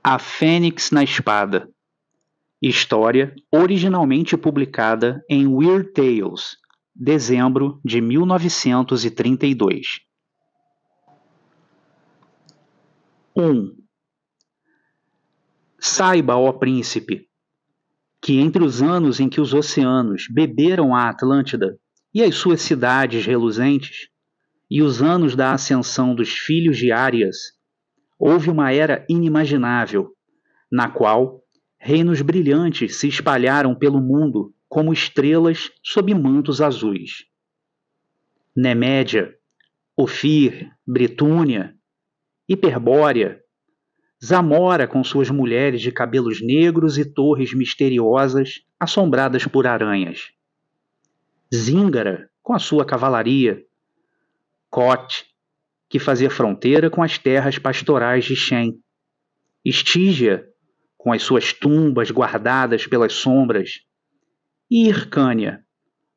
A Fênix na Espada. História originalmente publicada em Weird Tales, dezembro de 1932. 1. Saiba, ó príncipe, que entre os anos em que os oceanos beberam a Atlântida e as suas cidades reluzentes, e os anos da ascensão dos filhos de Árias, houve uma era inimaginável, na qual reinos brilhantes se espalharam pelo mundo como estrelas sob mantos azuis. Nemédia, Ofir, Britúnia, Hiperbórea, Zamora com suas mulheres de cabelos negros e torres misteriosas assombradas por aranhas. Zíngara com a sua cavalaria. Koth, que fazia fronteira com as terras pastorais de Shen. Estígia, com as suas tumbas guardadas pelas sombras. E Hircânia,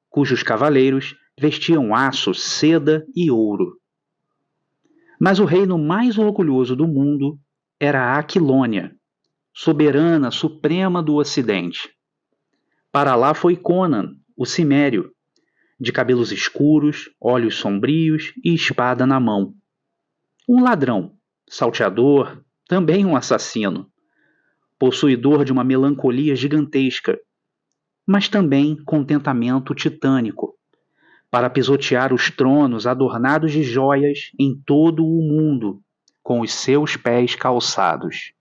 cujos cavaleiros vestiam aço, seda e ouro. Mas o reino mais orgulhoso do mundo era a Aquilônia, soberana suprema do Ocidente. Para lá foi Conan, o cimério, de cabelos escuros, olhos sombrios e espada na mão. Um ladrão, salteador, também um assassino, possuidor de uma melancolia gigantesca, mas também contentamento titânico, para pisotear os tronos adornados de joias em todo o mundo, com os seus pés calçados.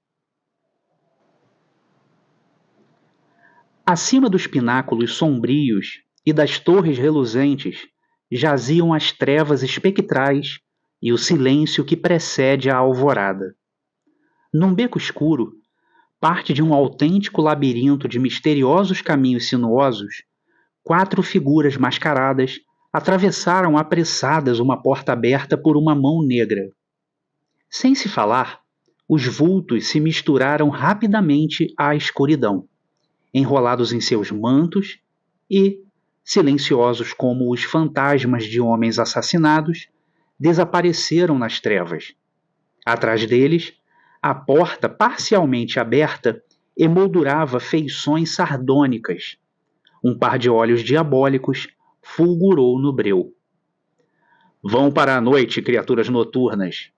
Acima dos pináculos sombrios e das torres reluzentes jaziam as trevas espectrais e o silêncio que precede a alvorada. Num beco escuro, parte de um autêntico labirinto de misteriosos caminhos sinuosos, 4 figuras mascaradas atravessaram apressadas uma porta aberta por uma mão negra. Sem se falar, os vultos se misturaram rapidamente à escuridão, enrolados em seus mantos e, silenciosos como os fantasmas de homens assassinados, desapareceram nas trevas. Atrás deles, a porta parcialmente aberta emoldurava feições sardônicas. Um par de olhos diabólicos fulgurou no breu. "Vão para a noite, criaturas noturnas!"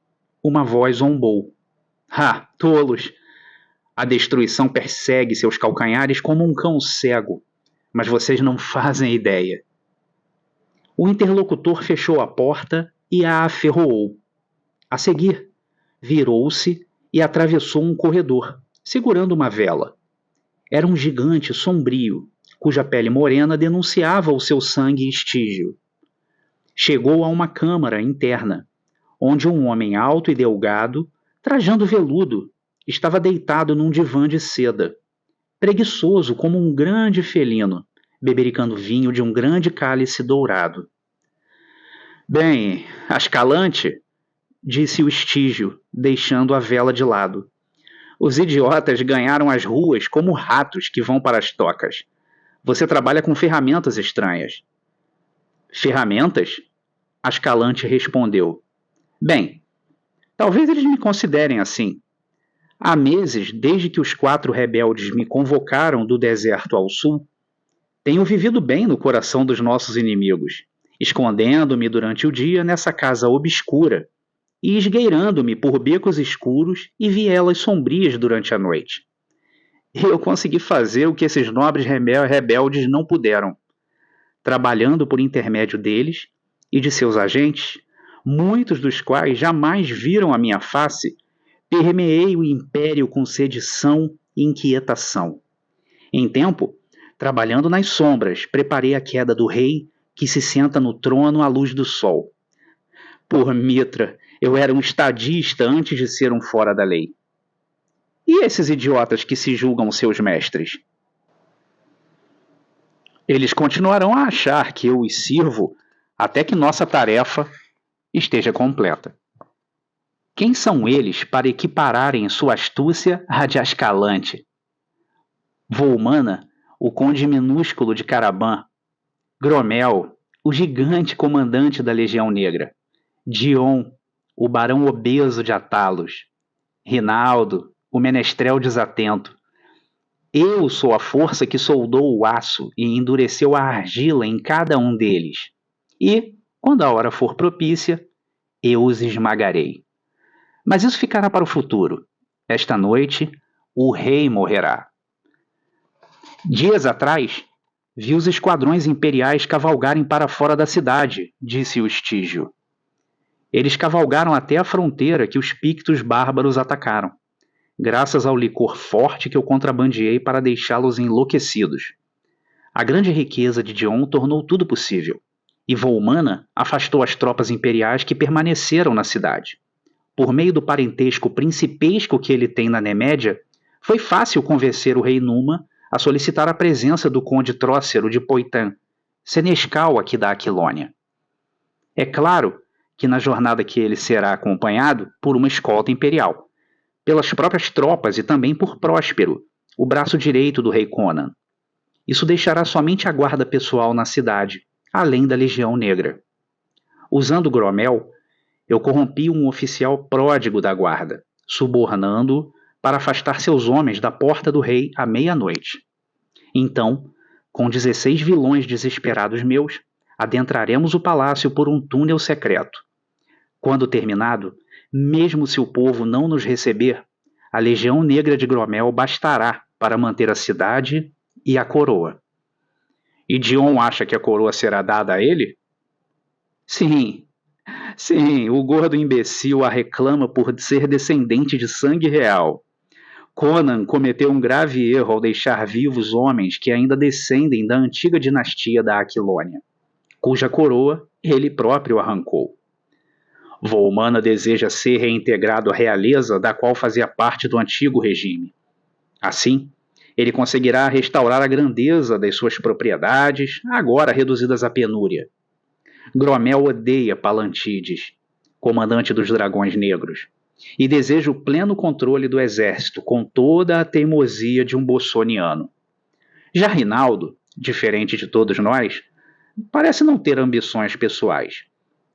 Uma voz zombou. "Ah, tolos! A destruição persegue seus calcanhares como um cão cego, mas vocês não fazem ideia." O interlocutor fechou a porta e a aferroou. A seguir, virou-se e atravessou um corredor, segurando uma vela. Era um gigante sombrio, cuja pele morena denunciava o seu sangue estígio. Chegou a uma câmara interna, onde um homem alto e delgado, trajando veludo, estava deitado num divã de seda, preguiçoso como um grande felino, bebericando vinho de um grande cálice dourado. "Bem, Ascalante", disse o estígio, deixando a vela de lado. "Os idiotas ganharam as ruas como ratos que vão para as tocas. Você trabalha com ferramentas estranhas." "Ferramentas?" Ascalante respondeu. "Bem, talvez eles me considerem assim. Há meses, desde que os 4 rebeldes me convocaram do deserto ao sul, tenho vivido bem no coração dos nossos inimigos, escondendo-me durante o dia nessa casa obscura e esgueirando-me por becos escuros e vielas sombrias durante a noite. Eu consegui fazer o que esses nobres rebeldes não puderam. Trabalhando por intermédio deles e de seus agentes, muitos dos quais jamais viram a minha face, permeei o império com sedição e inquietação. Em tempo, trabalhando nas sombras, preparei a queda do rei que se senta no trono à luz do sol. Por Mitra, eu era um estadista antes de ser um fora da lei. E esses idiotas que se julgam seus mestres? Eles continuarão a achar que eu os sirvo até que nossa tarefa esteja completa. Quem são eles para equipararem sua astúcia à de Ascalante? Volmana, o conde minúsculo de Caraban. Gromel, o gigante comandante da Legião Negra. Dion, o barão obeso de Atalos. Rinaldo, o menestrel desatento. Eu sou a força que soldou o aço e endureceu a argila em cada um deles. E, quando a hora for propícia, eu os esmagarei. Mas isso ficará para o futuro. Esta noite, o rei morrerá. Dias atrás, vi os esquadrões imperiais cavalgarem para fora da cidade, disse o Estígio. Eles cavalgaram até a fronteira que os pictos bárbaros atacaram, graças ao licor forte que eu contrabandeei para deixá-los enlouquecidos. A grande riqueza de Dion tornou tudo possível, e Volmana afastou as tropas imperiais que permaneceram na cidade. Por meio do parentesco principesco que ele tem na Nemédia, foi fácil convencer o rei Numa a solicitar a presença do conde Trócero de Poitin, senescal aqui da Aquilônia. É claro que na jornada que ele será acompanhado por uma escolta imperial, pelas próprias tropas e também por Próspero, o braço direito do rei Conan. Isso deixará somente a guarda pessoal na cidade, além da Legião Negra. Usando Gromel, eu corrompi um oficial pródigo da guarda, subornando-o para afastar seus homens da porta do rei à meia-noite. Então, com 16 vilões desesperados meus, adentraremos o palácio por um túnel secreto. Quando terminado, mesmo se o povo não nos receber, a Legião Negra de Gromel bastará para manter a cidade e a coroa. E Dion acha que a coroa será dada a ele? Sim, o gordo imbecil a reclama por ser descendente de sangue real. Conan cometeu um grave erro ao deixar vivos homens que ainda descendem da antiga dinastia da Aquilônia, cuja coroa ele próprio arrancou. Volmana deseja ser reintegrado à realeza da qual fazia parte do antigo regime. Assim, ele conseguirá restaurar a grandeza das suas propriedades, agora reduzidas à penúria. Gromel odeia Palantides, comandante dos Dragões Negros, e deseja o pleno controle do exército com toda a teimosia de um bossoniano. Já Rinaldo, diferente de todos nós, parece não ter ambições pessoais.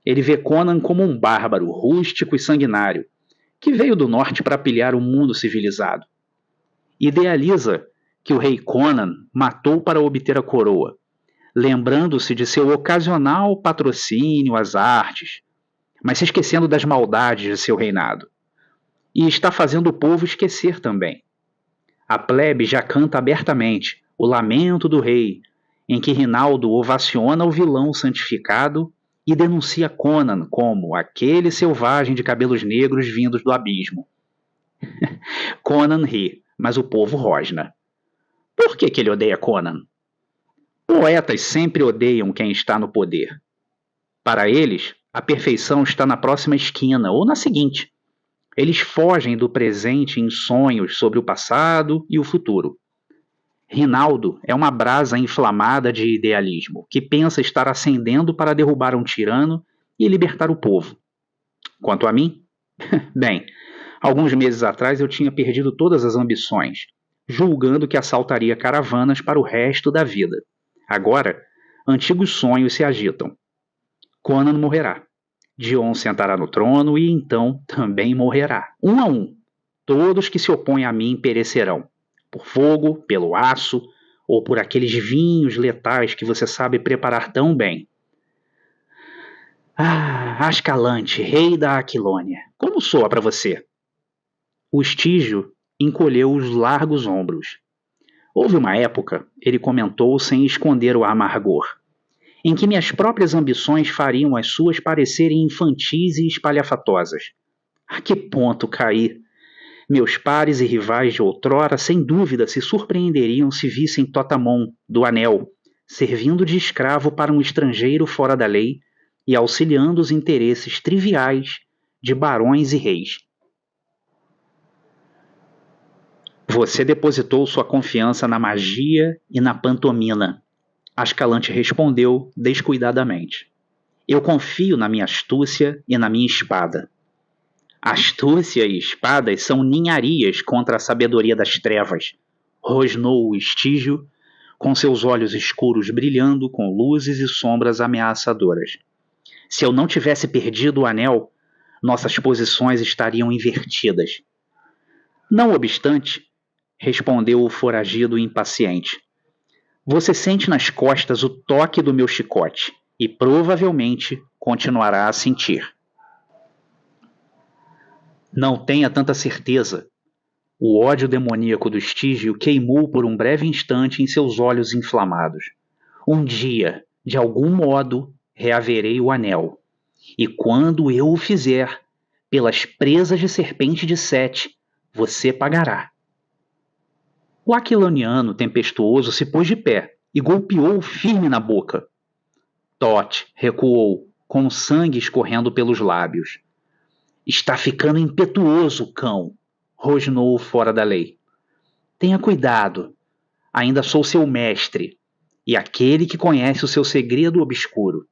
Ele vê Conan como um bárbaro rústico e sanguinário, que veio do norte para pilhar o mundo civilizado. Idealiza que o rei Conan matou para obter a coroa, lembrando-se de seu ocasional patrocínio às artes, mas se esquecendo das maldades de seu reinado. E está fazendo o povo esquecer também. A plebe já canta abertamente o lamento do rei, em que Rinaldo ovaciona o vilão santificado e denuncia Conan como aquele selvagem de cabelos negros vindos do abismo. Conan ri, mas o povo rosna. Por que ele odeia Conan? Poetas sempre odeiam quem está no poder. Para eles, a perfeição está na próxima esquina ou na seguinte. Eles fogem do presente em sonhos sobre o passado e o futuro. Rinaldo é uma brasa inflamada de idealismo, que pensa estar acendendo para derrubar um tirano e libertar o povo. Quanto a mim, bem, alguns meses atrás eu tinha perdido todas as ambições, julgando que assaltaria caravanas para o resto da vida. Agora, antigos sonhos se agitam. Conan morrerá. Dion sentará no trono e então também morrerá. Um a um. Todos que se opõem a mim perecerão. Por fogo, pelo aço, ou por aqueles vinhos letais que você sabe preparar tão bem. Ascalante, rei da Aquilônia, como soa para você? O Estígio encolheu os largos ombros. Houve uma época, ele comentou sem esconder o amargor, em que minhas próprias ambições fariam as suas parecerem infantis e espalhafatosas. A que ponto caí? Meus pares e rivais de outrora, sem dúvida, se surpreenderiam se vissem Totamon, do Anel, servindo de escravo para um estrangeiro fora da lei e auxiliando os interesses triviais de barões e reis. Você depositou sua confiança na magia e na pantomina. Ascalante respondeu descuidadamente. Eu confio na minha astúcia e na minha espada. Astúcia e espadas são ninharias contra a sabedoria das trevas, rosnou o Estígio, com seus olhos escuros brilhando com luzes e sombras ameaçadoras. Se eu não tivesse perdido o anel, nossas posições estariam invertidas. Não obstante, respondeu o foragido impaciente, você sente nas costas o toque do meu chicote e provavelmente continuará a sentir. Não tenha tanta certeza. O ódio demoníaco do Estígio queimou por um breve instante em seus olhos inflamados. Um dia, de algum modo, reaverei o anel. E quando eu o fizer, pelas presas de serpente de Sete, você pagará. O aquiloniano tempestuoso se pôs de pé e golpeou firme na boca. Tote recuou, com sangue escorrendo pelos lábios. Está ficando impetuoso, cão, rosnou fora da lei. Tenha cuidado, ainda sou seu mestre e aquele que conhece o seu segredo obscuro.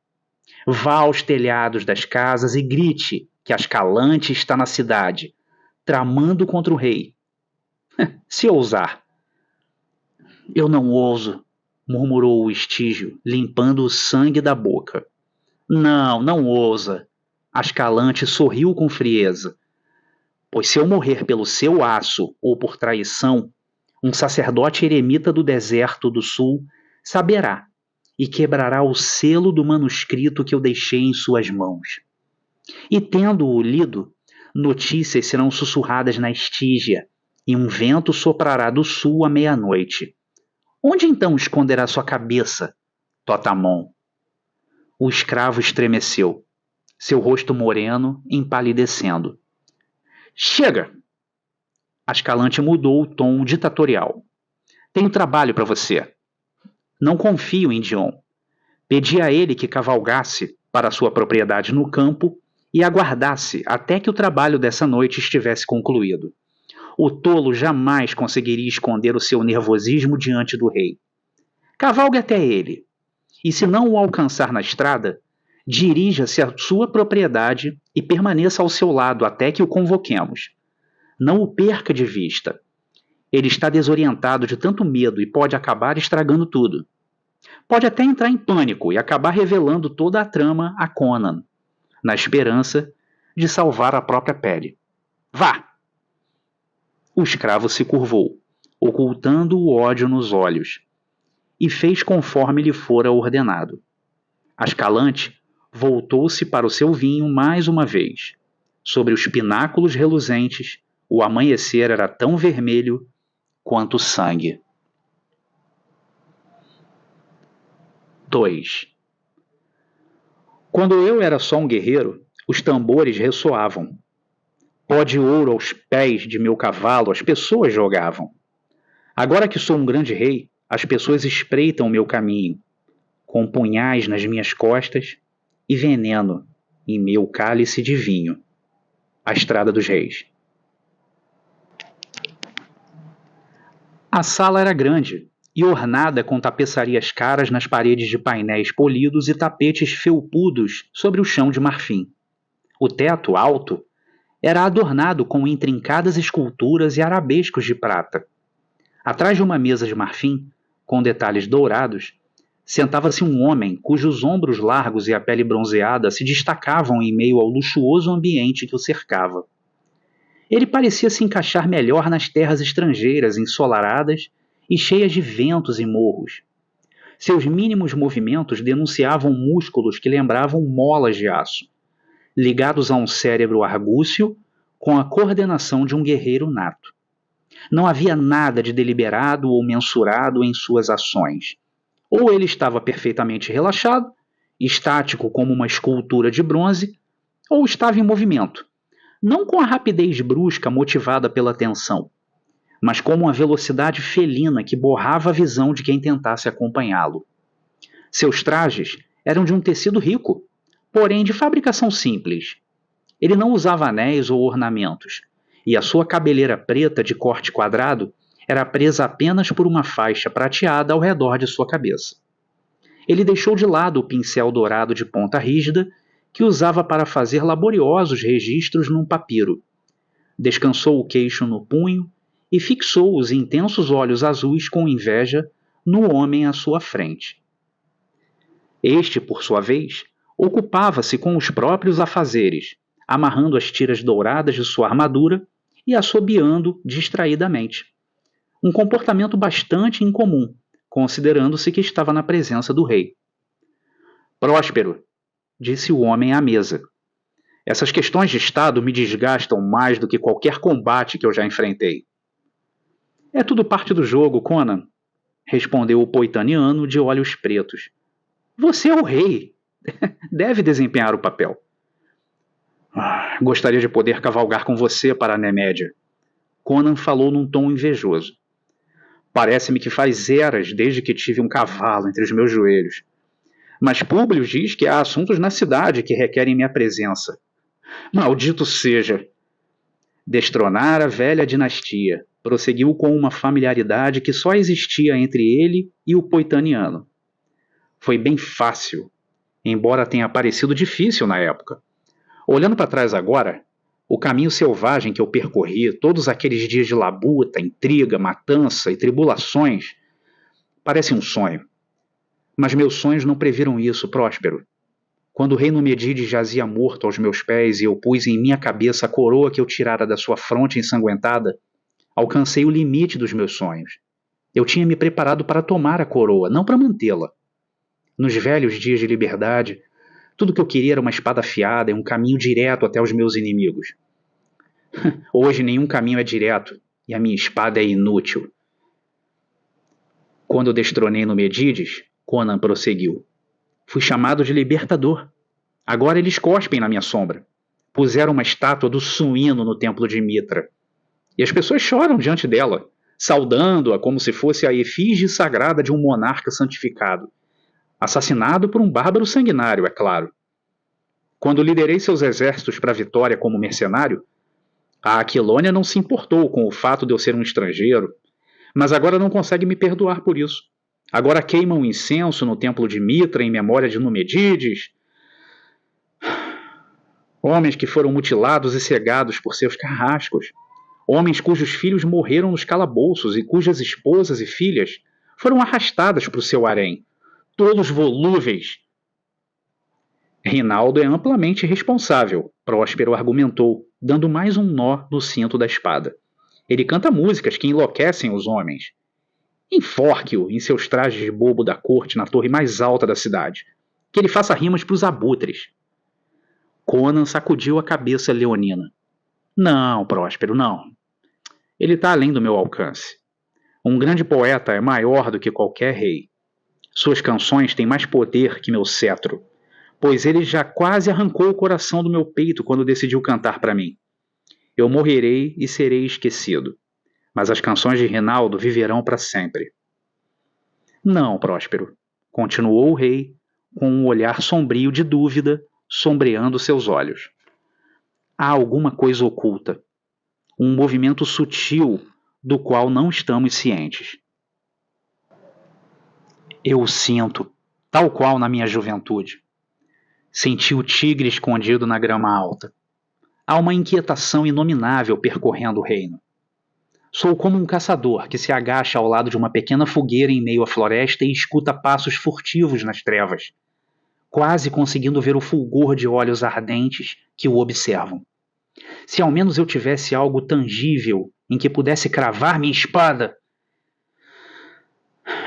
Vá aos telhados das casas e grite que Ascalante está na cidade, tramando contra o rei. Se ousar. Eu não ouso, murmurou o Estígio, limpando o sangue da boca. Não, não ousa. Ascalante sorriu com frieza. Pois se eu morrer pelo seu aço ou por traição, um sacerdote eremita do deserto do sul saberá e quebrará o selo do manuscrito que eu deixei em suas mãos. E tendo-o lido, notícias serão sussurradas na Estígia, e um vento soprará do sul à meia-noite. Onde então esconderá sua cabeça, Totamon? O escravo estremeceu, seu rosto moreno empalidecendo. Chega! Ascalante mudou o tom ditatorial. Tenho trabalho para você. Não confio em Dion. Pedi a ele que cavalgasse para sua propriedade no campo e aguardasse até que o trabalho dessa noite estivesse concluído. O tolo jamais conseguiria esconder o seu nervosismo diante do rei. Cavalgue até ele, e se não o alcançar na estrada, dirija-se à sua propriedade e permaneça ao seu lado até que o convoquemos. Não o perca de vista. Ele está desorientado de tanto medo e pode acabar estragando tudo. Pode até entrar em pânico e acabar revelando toda a trama a Conan, na esperança de salvar a própria pele. Vá! O escravo se curvou, ocultando o ódio nos olhos, e fez conforme lhe fora ordenado. Ascalante voltou-se para o seu vinho mais uma vez. Sobre os pináculos reluzentes, o amanhecer era tão vermelho quanto sangue. 2. Quando eu era só um guerreiro, os tambores ressoavam. Pó de ouro aos pés de meu cavalo as pessoas jogavam. Agora que sou um grande rei, as pessoas espreitam o meu caminho, com punhais nas minhas costas e veneno em meu cálice de vinho. A Estrada dos Reis. A sala era grande e ornada com tapeçarias caras nas paredes de painéis polidos e tapetes felpudos sobre o chão de marfim. O teto, alto, era adornado com intrincadas esculturas e arabescos de prata. Atrás de uma mesa de marfim, com detalhes dourados, sentava-se um homem cujos ombros largos e a pele bronzeada se destacavam em meio ao luxuoso ambiente que o cercava. Ele parecia se encaixar melhor nas terras estrangeiras ensolaradas e cheias de ventos e morros. Seus mínimos movimentos denunciavam músculos que lembravam molas de aço, ligados a um cérebro argúcio com a coordenação de um guerreiro nato. Não havia nada de deliberado ou mensurado em suas ações. Ou ele estava perfeitamente relaxado, estático como uma escultura de bronze, ou estava em movimento, não com a rapidez brusca motivada pela tensão, mas com uma velocidade felina que borrava a visão de quem tentasse acompanhá-lo. Seus trajes eram de um tecido rico, porém de fabricação simples. Ele não usava anéis ou ornamentos, e a sua cabeleira preta de corte quadrado era presa apenas por uma faixa prateada ao redor de sua cabeça. Ele deixou de lado o pincel dourado de ponta rígida que usava para fazer laboriosos registros num papiro. Descansou o queixo no punho e fixou os intensos olhos azuis com inveja no homem à sua frente. Este, por sua vez, ocupava-se com os próprios afazeres, amarrando as tiras douradas de sua armadura e assobiando distraidamente. Um comportamento bastante incomum, considerando-se que estava na presença do rei. Próspero, disse o homem à mesa. Essas questões de Estado me desgastam mais do que qualquer combate que eu já enfrentei. É tudo parte do jogo, Conan, respondeu o poitaniano de olhos pretos. Você é o rei. Deve desempenhar o papel. Gostaria de poder cavalgar com você para a Nemédia. Conan falou num tom invejoso. Parece-me que faz eras desde que tive um cavalo entre os meus joelhos. Mas Públio diz que há assuntos na cidade que requerem minha presença. Maldito seja! Destronar a velha dinastia, prosseguiu com uma familiaridade que só existia entre ele e o poitaniano. Foi bem fácil, embora tenha parecido difícil na época. Olhando para trás agora, o caminho selvagem que eu percorri, todos aqueles dias de labuta, intriga, matança e tribulações, parece um sonho. Mas meus sonhos não previram isso, Próspero. Quando o rei Numedide jazia morto aos meus pés e eu pus em minha cabeça a coroa que eu tirara da sua fronte ensanguentada, alcancei o limite dos meus sonhos. Eu tinha me preparado para tomar a coroa, não para mantê-la. Nos velhos dias de liberdade, tudo que eu queria era uma espada afiada e um caminho direto até os meus inimigos. Hoje nenhum caminho é direto e a minha espada é inútil. Quando eu destronei Numedídes, Conan prosseguiu. Fui chamado de libertador. Agora eles cospem na minha sombra. Puseram uma estátua do suíno no templo de Mitra. E as pessoas choram diante dela, saudando-a como se fosse a efígie sagrada de um monarca santificado. Assassinado por um bárbaro sanguinário, é claro. Quando liderei seus exércitos para a vitória como mercenário, a Aquilônia não se importou com o fato de eu ser um estrangeiro, mas agora não consegue me perdoar por isso. Agora queimam um incenso no templo de Mitra em memória de Numedídes. Homens que foram mutilados e cegados por seus carrascos. Homens cujos filhos morreram nos calabouços e cujas esposas e filhas foram arrastadas para o seu harém. Todos volúveis. Rinaldo é amplamente responsável, Próspero argumentou, dando mais um nó no cinto da espada. Ele canta músicas que enlouquecem os homens. Enforque-o em seus trajes de bobo da corte na torre mais alta da cidade. Que ele faça rimas para os abutres. Conan sacudiu a cabeça leonina. Não, Próspero, não. Ele está além do meu alcance. Um grande poeta é maior do que qualquer rei. Suas canções têm mais poder que meu cetro, pois ele já quase arrancou o coração do meu peito quando decidiu cantar para mim. Eu morrerei e serei esquecido, mas as canções de Rinaldo viverão para sempre. Não, Próspero, continuou o rei, com um olhar sombrio de dúvida sombreando seus olhos. Há alguma coisa oculta, um movimento sutil do qual não estamos cientes. Eu o sinto, tal qual na minha juventude. Senti o tigre escondido na grama alta. Há uma inquietação inominável percorrendo o reino. Sou como um caçador que se agacha ao lado de uma pequena fogueira em meio à floresta e escuta passos furtivos nas trevas, quase conseguindo ver o fulgor de olhos ardentes que o observam. Se ao menos eu tivesse algo tangível em que pudesse cravar minha espada...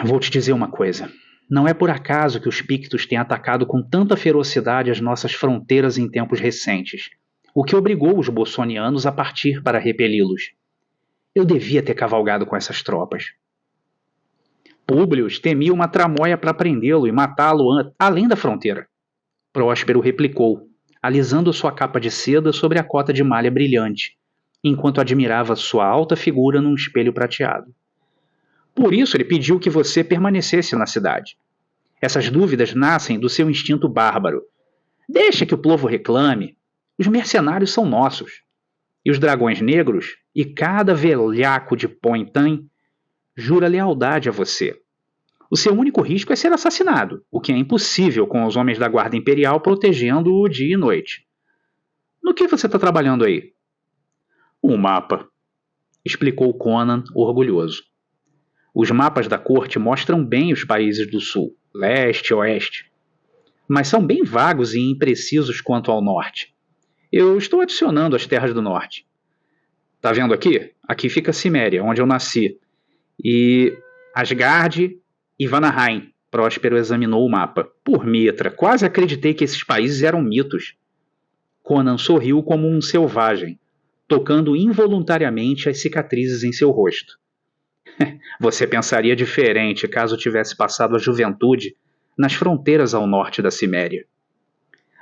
Vou te dizer uma coisa. Não é por acaso que os Pictos têm atacado com tanta ferocidade as nossas fronteiras em tempos recentes, o que obrigou os bossonianos a partir para repeli-los. Eu devia ter cavalgado com essas tropas. Públio temia uma tramóia para prendê-lo e matá-lo além da fronteira. Próspero replicou, alisando sua capa de seda sobre a cota de malha brilhante, enquanto admirava sua alta figura num espelho prateado. Por isso ele pediu que você permanecesse na cidade. Essas dúvidas nascem do seu instinto bárbaro. Deixa que o povo reclame. Os mercenários são nossos. E os dragões negros, e cada velhaco de Pointan, jura lealdade a você. O seu único risco é ser assassinado, o que é impossível com os homens da Guarda Imperial protegendo-o dia e noite. No que você está trabalhando aí? Um mapa, explicou Conan, orgulhoso. Os mapas da corte mostram bem os países do sul, leste e oeste, mas são bem vagos e imprecisos quanto ao norte. Eu estou adicionando as terras do norte. Tá vendo aqui? Aqui fica Ciméria, onde eu nasci. E Asgard e Vanaheim. Próspero examinou o mapa. Por Mitra, quase acreditei que esses países eram mitos. Conan sorriu como um selvagem, tocando involuntariamente as cicatrizes em seu rosto. Você pensaria diferente caso tivesse passado a juventude nas fronteiras ao norte da Ciméria.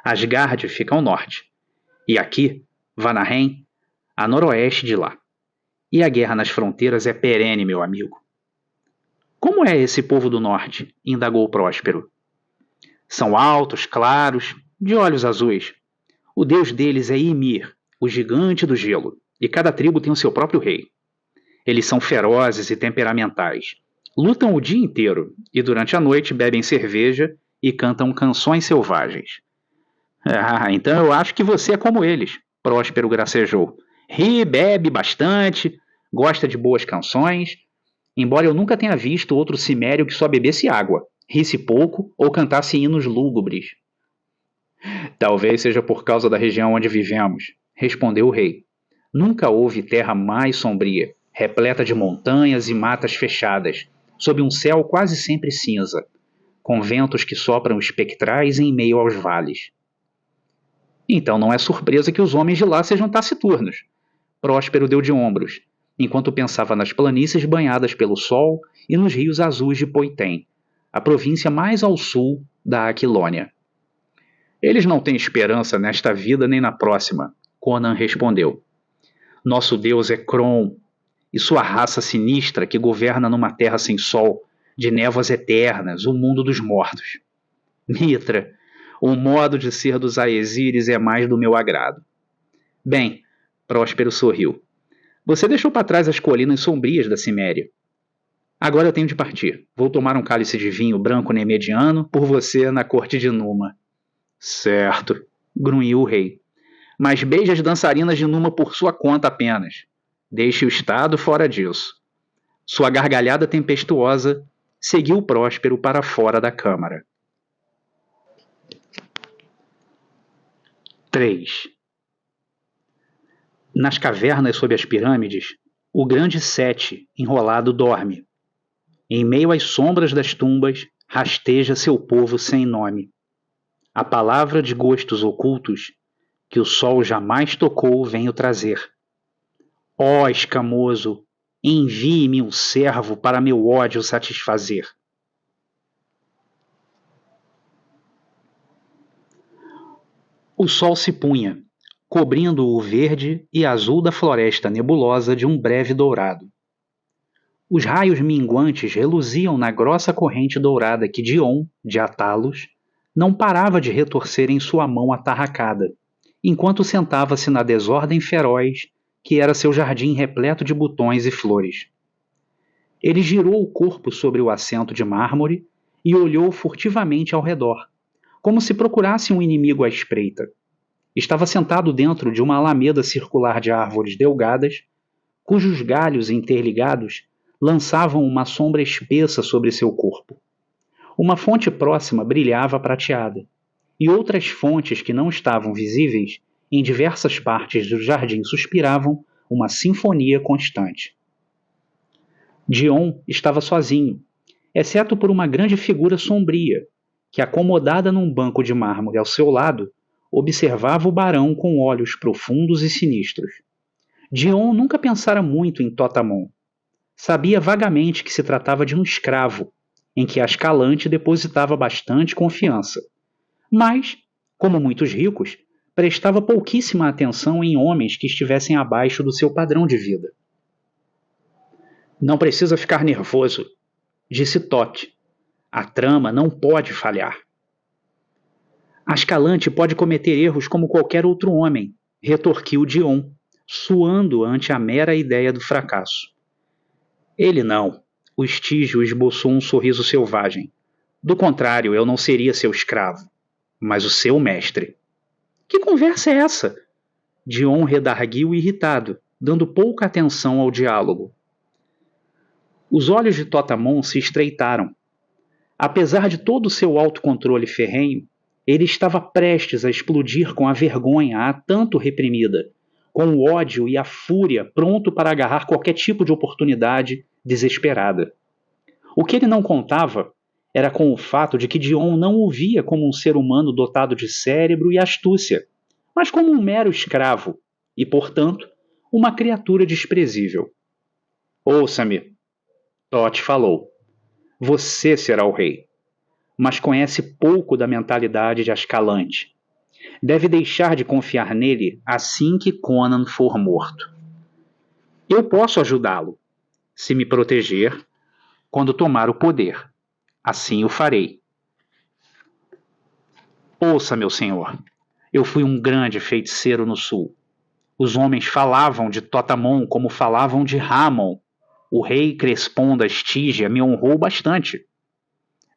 Asgard fica ao norte, e aqui, Vanaheim, a noroeste de lá. E a guerra nas fronteiras é perene, meu amigo. Como é esse povo do norte? Indagou Próspero. São altos, claros, de olhos azuis. O deus deles é Ymir, o gigante do gelo, e cada tribo tem o seu próprio rei. Eles são ferozes e temperamentais. Lutam o dia inteiro e durante a noite bebem cerveja e cantam canções selvagens. Ah, então eu acho que você é como eles, Próspero gracejou. Ri, bebe bastante, gosta de boas canções, embora eu nunca tenha visto outro cimério que só bebesse água, risse pouco ou cantasse hinos lúgubres. Talvez seja por causa da região onde vivemos, respondeu o rei. Nunca houve terra mais sombria, repleta de montanhas e matas fechadas, sob um céu quase sempre cinza, com ventos que sopram espectrais em meio aos vales. Então não é surpresa que os homens de lá sejam taciturnos. Próspero deu de ombros, enquanto pensava nas planícies banhadas pelo sol e nos rios azuis de Poitem, a província mais ao sul da Aquilônia. Eles não têm esperança nesta vida nem na próxima, Conan respondeu. Nosso deus é Kron, e sua raça sinistra que governa numa terra sem sol, de névoas eternas, o mundo dos mortos. Mitra, o modo de ser dos Aesíris é mais do meu agrado. Bem, Próspero sorriu. Você deixou para trás as colinas sombrias da Ciméria. Agora eu tenho de partir. Vou tomar um cálice de vinho branco nemediano por você na corte de Numa. Certo, grunhiu o rei. Mas beije as dançarinas de Numa por sua conta apenas. Deixe o Estado fora disso. Sua gargalhada tempestuosa seguiu Próspero para fora da câmara. 3. Nas cavernas sob as pirâmides, o grande Sete, enrolado, dorme. Em meio às sombras das tumbas, rasteja seu povo sem nome. A palavra de gostos ocultos, que o sol jamais tocou, venho trazer. Ó escamoso, envie-me um servo para meu ódio satisfazer. O sol se punha, cobrindo o verde e azul da floresta nebulosa de um breve dourado. Os raios minguantes reluziam na grossa corrente dourada que Dion, de Atalos, não parava de retorcer em sua mão atarracada, enquanto sentava-se na desordem feroz que era seu jardim repleto de botões e flores. Ele girou o corpo sobre o assento de mármore e olhou furtivamente ao redor, como se procurasse um inimigo à espreita. Estava sentado dentro de uma alameda circular de árvores delgadas, cujos galhos interligados lançavam uma sombra espessa sobre seu corpo. Uma fonte próxima brilhava prateada, e outras fontes que não estavam visíveis em diversas partes do jardim suspiravam uma sinfonia constante. Dion estava sozinho, exceto por uma grande figura sombria, que, acomodada num banco de mármore ao seu lado, observava o barão com olhos profundos e sinistros. Dion nunca pensara muito em Totamon. Sabia vagamente que se tratava de um escravo, em que Ascalante depositava bastante confiança. Mas, como muitos ricos, prestava pouquíssima atenção em homens que estivessem abaixo do seu padrão de vida. Não precisa ficar nervoso, disse Tote. A trama não pode falhar. Ascalante pode cometer erros como qualquer outro homem, retorquiu Dion, suando ante a mera ideia do fracasso. Ele não. O Estígio esboçou um sorriso selvagem. Do contrário, eu não seria seu escravo, mas o seu mestre. Que conversa é essa? Dion redarguiu irritado, dando pouca atenção ao diálogo. Os olhos de Totamon se estreitaram. Apesar de todo o seu autocontrole ferrenho, ele estava prestes a explodir com a vergonha há tanto reprimida, com o ódio e a fúria pronto para agarrar qualquer tipo de oportunidade desesperada. O que ele não contava era com o fato de que Dion não o via como um ser humano dotado de cérebro e astúcia, mas como um mero escravo e, portanto, uma criatura desprezível. Ouça-me, Tote falou. Você será o rei, mas conhece pouco da mentalidade de Ascalante. Deve deixar de confiar nele assim que Conan for morto. Eu posso ajudá-lo, se me proteger, quando tomar o poder. Assim o farei. Ouça, meu senhor, eu fui um grande feiticeiro no sul. Os homens falavam de Totamon como falavam de Ramon. O rei Crespon da Estígia me honrou bastante,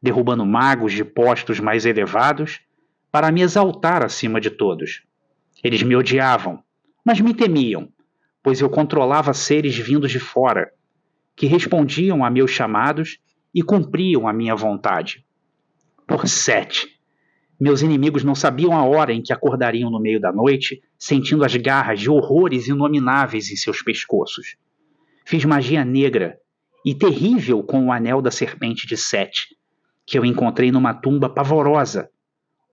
derrubando magos de postos mais elevados para me exaltar acima de todos. Eles me odiavam, mas me temiam, pois eu controlava seres vindos de fora, que respondiam a meus chamados e cumpriam a minha vontade. Por Sete, meus inimigos não sabiam a hora em que acordariam no meio da noite, sentindo as garras de horrores inomináveis em seus pescoços. Fiz magia negra e terrível com o anel da serpente de Sete, que eu encontrei numa tumba pavorosa,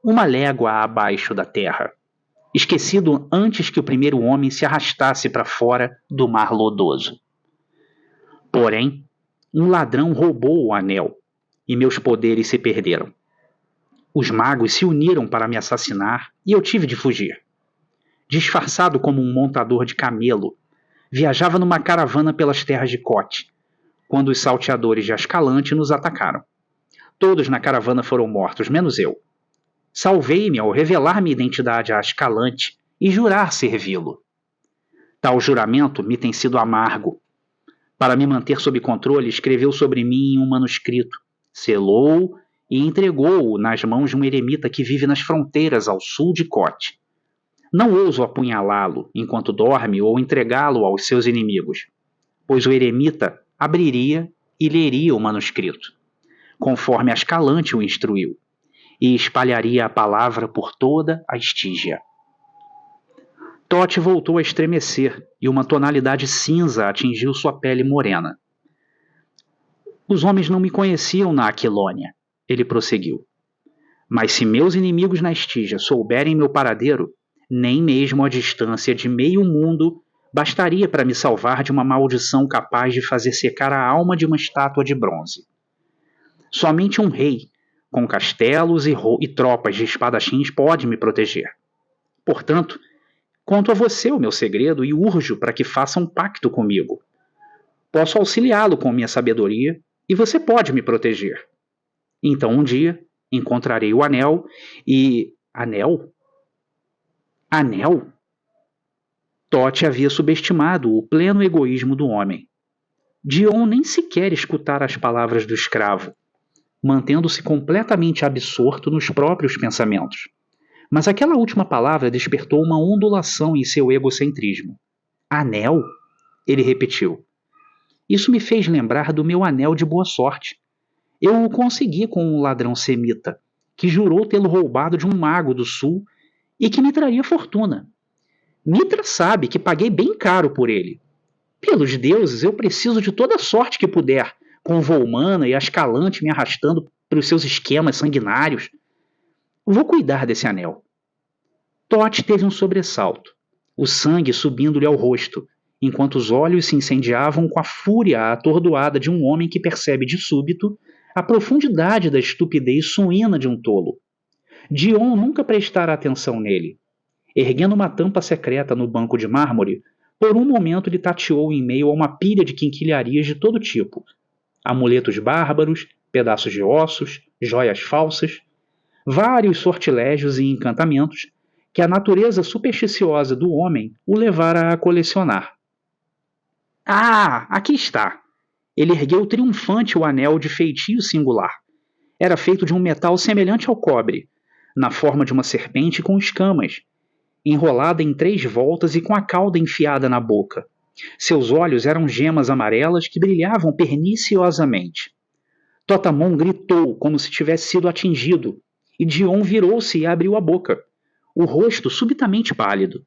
uma légua abaixo da terra, esquecido antes que o primeiro homem se arrastasse para fora do mar lodoso. Porém, um ladrão roubou o anel e meus poderes se perderam. Os magos se uniram para me assassinar e eu tive de fugir. Disfarçado como um montador de camelo, viajava numa caravana pelas terras de Cote, quando os salteadores de Ascalante nos atacaram. Todos na caravana foram mortos, menos eu. Salvei-me ao revelar minha identidade a Ascalante e jurar servi-lo. Tal juramento me tem sido amargo. Para me manter sob controle, escreveu sobre mim em um manuscrito, selou e entregou-o nas mãos de um eremita que vive nas fronteiras ao sul de Cote. Não ouso apunhalá-lo enquanto dorme ou entregá-lo aos seus inimigos, pois o eremita abriria e leria o manuscrito, conforme Ascalante o instruiu, e espalharia a palavra por toda a Estígia. Tote voltou a estremecer e uma tonalidade cinza atingiu sua pele morena. Os homens não me conheciam na Aquilônia, ele prosseguiu. Mas se meus inimigos na Estígia souberem meu paradeiro, nem mesmo a distância de meio mundo bastaria para me salvar de uma maldição capaz de fazer secar a alma de uma estátua de bronze. Somente um rei, com castelos e tropas de espadachins, pode me proteger. Portanto, conto a você o meu segredo e urjo para que faça um pacto comigo. Posso auxiliá-lo com minha sabedoria e você pode me proteger. Então um dia encontrarei o anel e... Anel? Anel? Tote havia subestimado o pleno egoísmo do homem. Dion nem sequer escutara as palavras do escravo, mantendo-se completamente absorto nos próprios pensamentos. Mas aquela última palavra despertou uma ondulação em seu egocentrismo. Anel? Ele repetiu. Isso me fez lembrar do meu anel de boa sorte. Eu o consegui com um ladrão semita, que jurou tê-lo roubado de um mago do sul e que me traria fortuna. Mitra sabe que paguei bem caro por ele. Pelos deuses, eu preciso de toda a sorte que puder, com Volmana e Ascalante me arrastando para os seus esquemas sanguinários. Vou cuidar desse anel. Tote teve um sobressalto, o sangue subindo-lhe ao rosto, enquanto os olhos se incendiavam com a fúria atordoada de um homem que percebe de súbito a profundidade da estupidez suína de um tolo. Dion nunca prestara atenção nele. Erguendo uma tampa secreta no banco de mármore, por um momento ele tateou em meio a uma pilha de quinquilharias de todo tipo. Amuletos bárbaros, pedaços de ossos, joias falsas, vários sortilégios e encantamentos que a natureza supersticiosa do homem o levara a colecionar. Ah, aqui está! Ele ergueu triunfante o anel de feitio singular. Era feito de um metal semelhante ao cobre, na forma de uma serpente com escamas, enrolada em 3 voltas e com a cauda enfiada na boca. Seus olhos eram gemas amarelas que brilhavam perniciosamente. Totamon gritou como se tivesse sido atingido, e Dion virou-se e abriu a boca, o rosto subitamente pálido.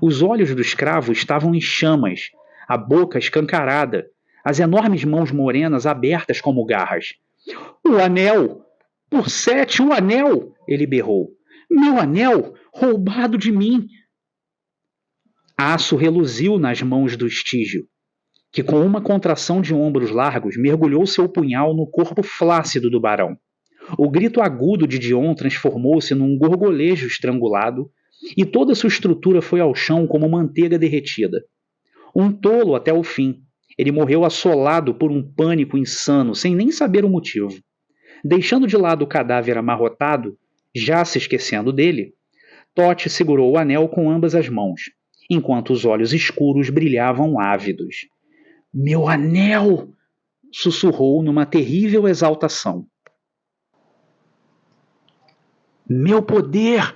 Os olhos do escravo estavam em chamas, a boca escancarada, as enormes mãos morenas abertas como garras. O anel! Por Sete, o anel! Ele berrou. Meu anel! Roubado de mim! Aço reluziu nas mãos do estígio, que com uma contração de ombros largos mergulhou seu punhal no corpo flácido do barão. O grito agudo de Dion transformou-se num gorgolejo estrangulado e toda sua estrutura foi ao chão como manteiga derretida. Um tolo até o fim, ele morreu assolado por um pânico insano, sem nem saber o motivo. Deixando de lado o cadáver amarrotado, já se esquecendo dele, Tote segurou o anel com ambas as mãos, enquanto os olhos escuros brilhavam ávidos. Meu anel! Sussurrou numa terrível exaltação. Meu poder!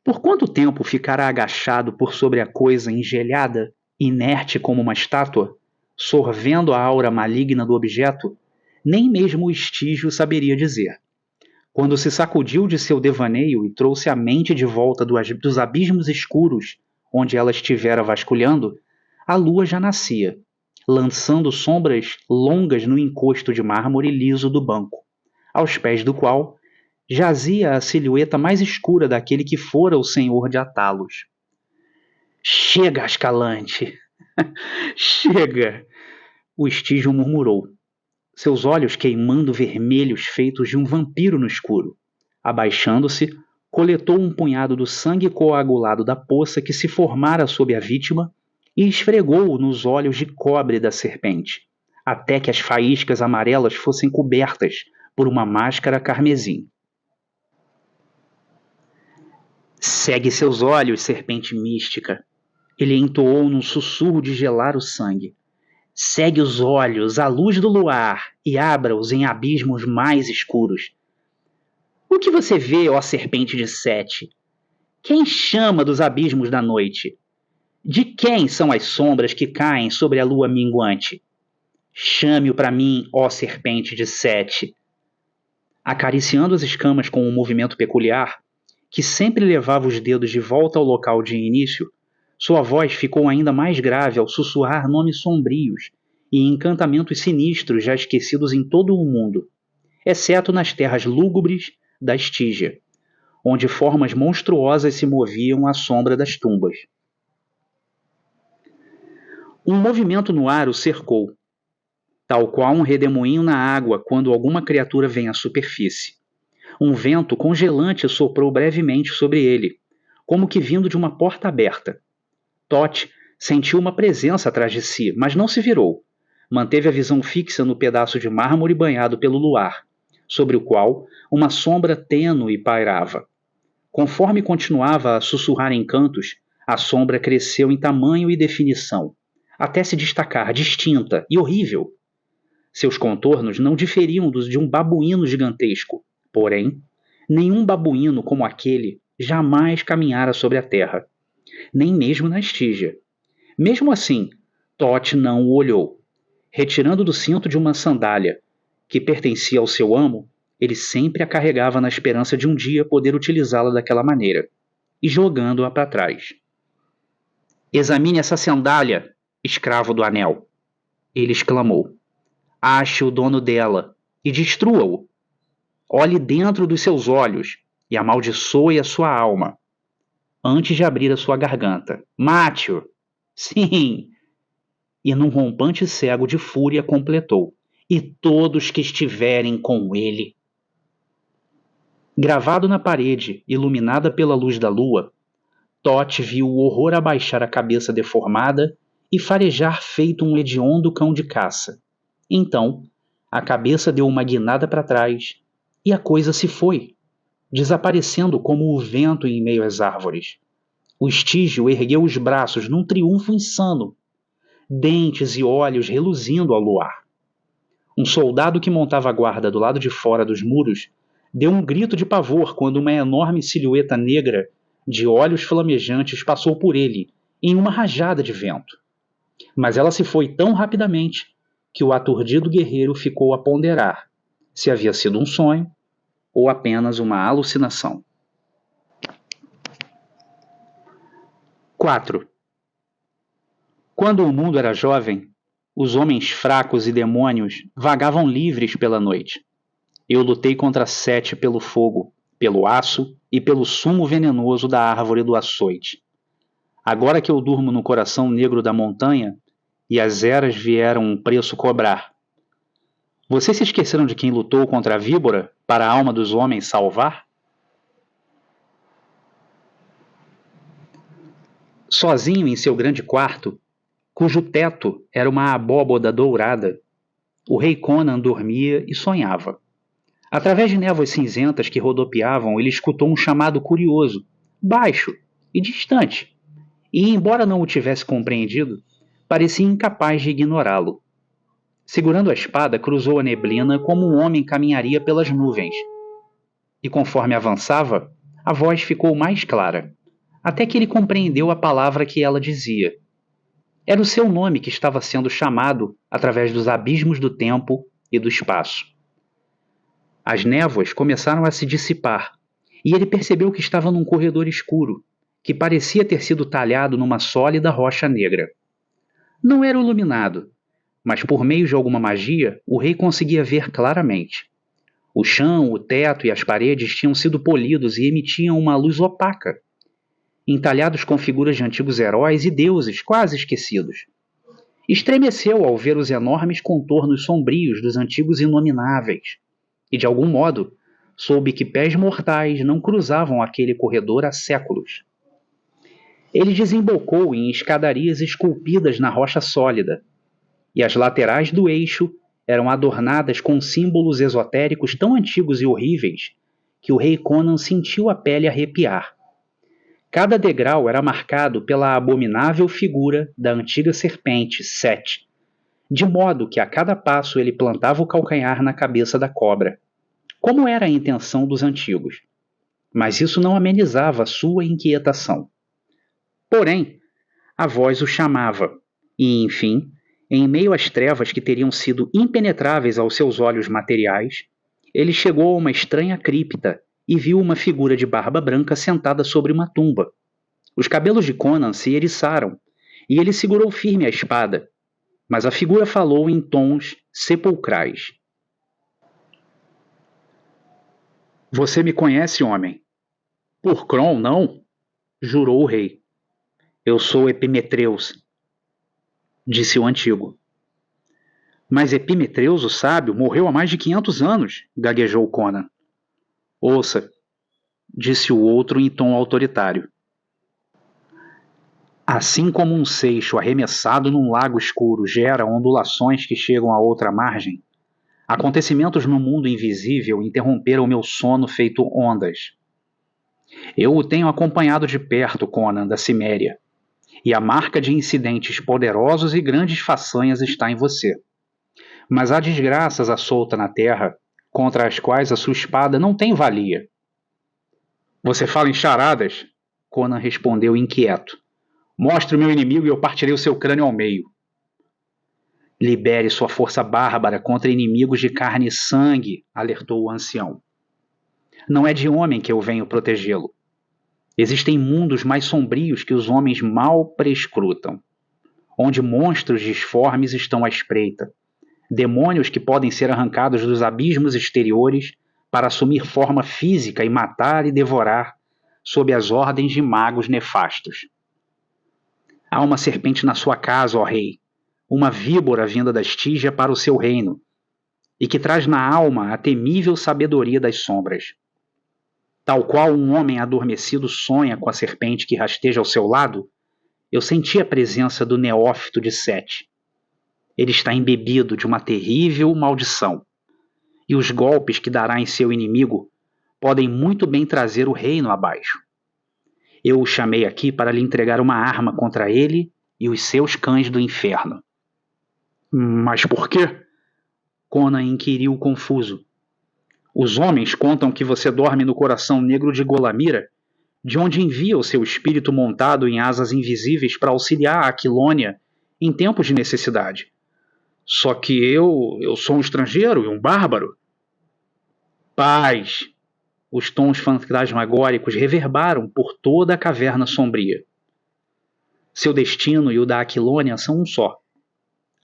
Por quanto tempo ficará agachado por sobre a coisa engelhada, inerte como uma estátua, sorvendo a aura maligna do objeto? Nem mesmo o estígio saberia dizer. Quando se sacudiu de seu devaneio e trouxe a mente de volta dos abismos escuros onde ela estivera vasculhando, a lua já nascia, lançando sombras longas no encosto de mármore liso do banco, aos pés do qual jazia a silhueta mais escura daquele que fora o senhor de Atalos. Chega, Ascalante! Chega! O estígio murmurou, seus olhos queimando vermelhos feitos de um vampiro no escuro. Abaixando-se, coletou um punhado do sangue coagulado da poça que se formara sob a vítima e esfregou-o nos olhos de cobre da serpente, até que as faíscas amarelas fossem cobertas por uma máscara carmesim. Segue seus olhos, serpente mística. Ele entoou num sussurro de gelar o sangue. Segue os olhos à luz do luar e abra-os em abismos mais escuros. O que você vê, ó serpente de Sete? Quem chama dos abismos da noite? De quem são as sombras que caem sobre a lua minguante? Chame-o para mim, ó serpente de Sete. Acariciando as escamas com um movimento peculiar, que sempre levava os dedos de volta ao local de início, sua voz ficou ainda mais grave ao sussurrar nomes sombrios e encantamentos sinistros já esquecidos em todo o mundo, exceto nas terras lúgubres da Estígia, onde formas monstruosas se moviam à sombra das tumbas. Um movimento no ar o cercou, tal qual um redemoinho na água quando alguma criatura vem à superfície. Um vento congelante soprou brevemente sobre ele, como que vindo de uma porta aberta. Tote sentiu uma presença atrás de si, mas não se virou. Manteve a visão fixa no pedaço de mármore banhado pelo luar, sobre o qual uma sombra tênue pairava. Conforme continuava a sussurrar encantos, a sombra cresceu em tamanho e definição, até se destacar distinta e horrível. Seus contornos não diferiam dos de um babuíno gigantesco, porém, nenhum babuíno como aquele jamais caminhara sobre a terra, nem mesmo na Estígia. Mesmo assim, Tote não o olhou. Retirando do cinto de uma sandália, que pertencia ao seu amo, ele sempre a carregava na esperança de um dia poder utilizá-la daquela maneira, e jogando-a para trás. Examine essa sandália, escravo do anel, ele exclamou. Ache o dono dela e destrua-o. Olhe dentro dos seus olhos e amaldiçoe a sua alma, antes de abrir a sua garganta. Mate-o! Sim! E num rompante cego de fúria completou. E todos que estiverem com ele. Gravado na parede, iluminada pela luz da lua, Tote viu o horror abaixar a cabeça deformada e farejar feito um hediondo cão de caça. Então, a cabeça deu uma guinada para trás e a coisa se foi, desaparecendo como o vento em meio às árvores. O estígio ergueu os braços num triunfo insano, dentes e olhos reluzindo ao luar. Um soldado que montava guarda do lado de fora dos muros deu um grito de pavor quando uma enorme silhueta negra de olhos flamejantes passou por ele em uma rajada de vento. Mas ela se foi tão rapidamente que o aturdido guerreiro ficou a ponderar se havia sido um sonho ou apenas uma alucinação. 4. Quando o mundo era jovem, os homens fracos e demônios vagavam livres pela noite. Eu lutei contra Sete pelo fogo, pelo aço e pelo sumo venenoso da árvore do açoite. Agora que eu durmo no coração negro da montanha, e as eras vieram um preço cobrar. Vocês se esqueceram de quem lutou contra a víbora para a alma dos homens salvar? Sozinho em seu grande quarto, cujo teto era uma abóboda dourada, o rei Conan dormia e sonhava. Através de névoas cinzentas que rodopiavam, ele escutou um chamado curioso, baixo e distante, e, embora não o tivesse compreendido, parecia incapaz de ignorá-lo. Segurando a espada, cruzou a neblina como um homem caminharia pelas nuvens. E conforme avançava, a voz ficou mais clara, até que ele compreendeu a palavra que ela dizia. Era o seu nome que estava sendo chamado através dos abismos do tempo e do espaço. As névoas começaram a se dissipar, e ele percebeu que estava num corredor escuro, que parecia ter sido talhado numa sólida rocha negra. Não era iluminado, mas por meio de alguma magia, o rei conseguia ver claramente. O chão, o teto e as paredes tinham sido polidos e emitiam uma luz opaca, entalhados com figuras de antigos heróis e deuses quase esquecidos. Estremeceu ao ver os enormes contornos sombrios dos antigos inomináveis, e de algum modo soube que pés mortais não cruzavam aquele corredor há séculos. Ele desembocou em escadarias esculpidas na rocha sólida, e as laterais do eixo eram adornadas com símbolos esotéricos tão antigos e horríveis que o rei Conan sentiu a pele arrepiar. Cada degrau era marcado pela abominável figura da antiga serpente, Set, de modo que a cada passo ele plantava o calcanhar na cabeça da cobra, como era a intenção dos antigos. Mas isso não amenizava sua inquietação. Porém, a voz o chamava, e, enfim, em meio às trevas que teriam sido impenetráveis aos seus olhos materiais, ele chegou a uma estranha cripta e viu uma figura de barba branca sentada sobre uma tumba. Os cabelos de Conan se eriçaram, e ele segurou firme a espada, mas a figura falou em tons sepulcrais. Você me conhece, homem? Por Kron, não? Jurou o rei. Eu sou Epimetreus, disse o antigo. Mas Epimetreus, o sábio, morreu há mais de 500 anos, gaguejou Conan. Ouça, disse o outro em tom autoritário. Assim como um seixo arremessado num lago escuro gera ondulações que chegam a outra margem, acontecimentos no mundo invisível interromperam meu sono feito ondas. Eu o tenho acompanhado de perto, Conan, da Ciméria, e a marca de incidentes poderosos e grandes façanhas está em você. Mas há desgraças à solta na terra, contra as quais a sua espada não tem valia. Você fala em charadas? Conan respondeu inquieto. Mostre o meu inimigo e eu partirei o seu crânio ao meio. Libere sua força bárbara contra inimigos de carne e sangue, alertou o ancião. Não é de homem que eu venho protegê-lo. Existem mundos mais sombrios que os homens mal prescrutam, onde monstros disformes estão à espreita, demônios que podem ser arrancados dos abismos exteriores para assumir forma física e matar e devorar sob as ordens de magos nefastos. Há uma serpente na sua casa, ó rei, uma víbora vinda da Estígia para o seu reino, e que traz na alma a temível sabedoria das sombras. Tal qual um homem adormecido sonha com a serpente que rasteja ao seu lado, eu senti a presença do neófito de Sete. Ele está embebido de uma terrível maldição, e os golpes que dará em seu inimigo podem muito bem trazer o reino abaixo. Eu o chamei aqui para lhe entregar uma arma contra ele e os seus cães do inferno. Mas por quê? Conan inquiriu confuso. Os homens contam que você dorme no coração negro de Golamira, de onde envia o seu espírito montado em asas invisíveis para auxiliar a Aquilônia em tempos de necessidade. Só que eu sou um estrangeiro e um bárbaro. Paz! Os tons fantasmagóricos reverbaram por toda a caverna sombria. Seu destino e o da Aquilônia são um só.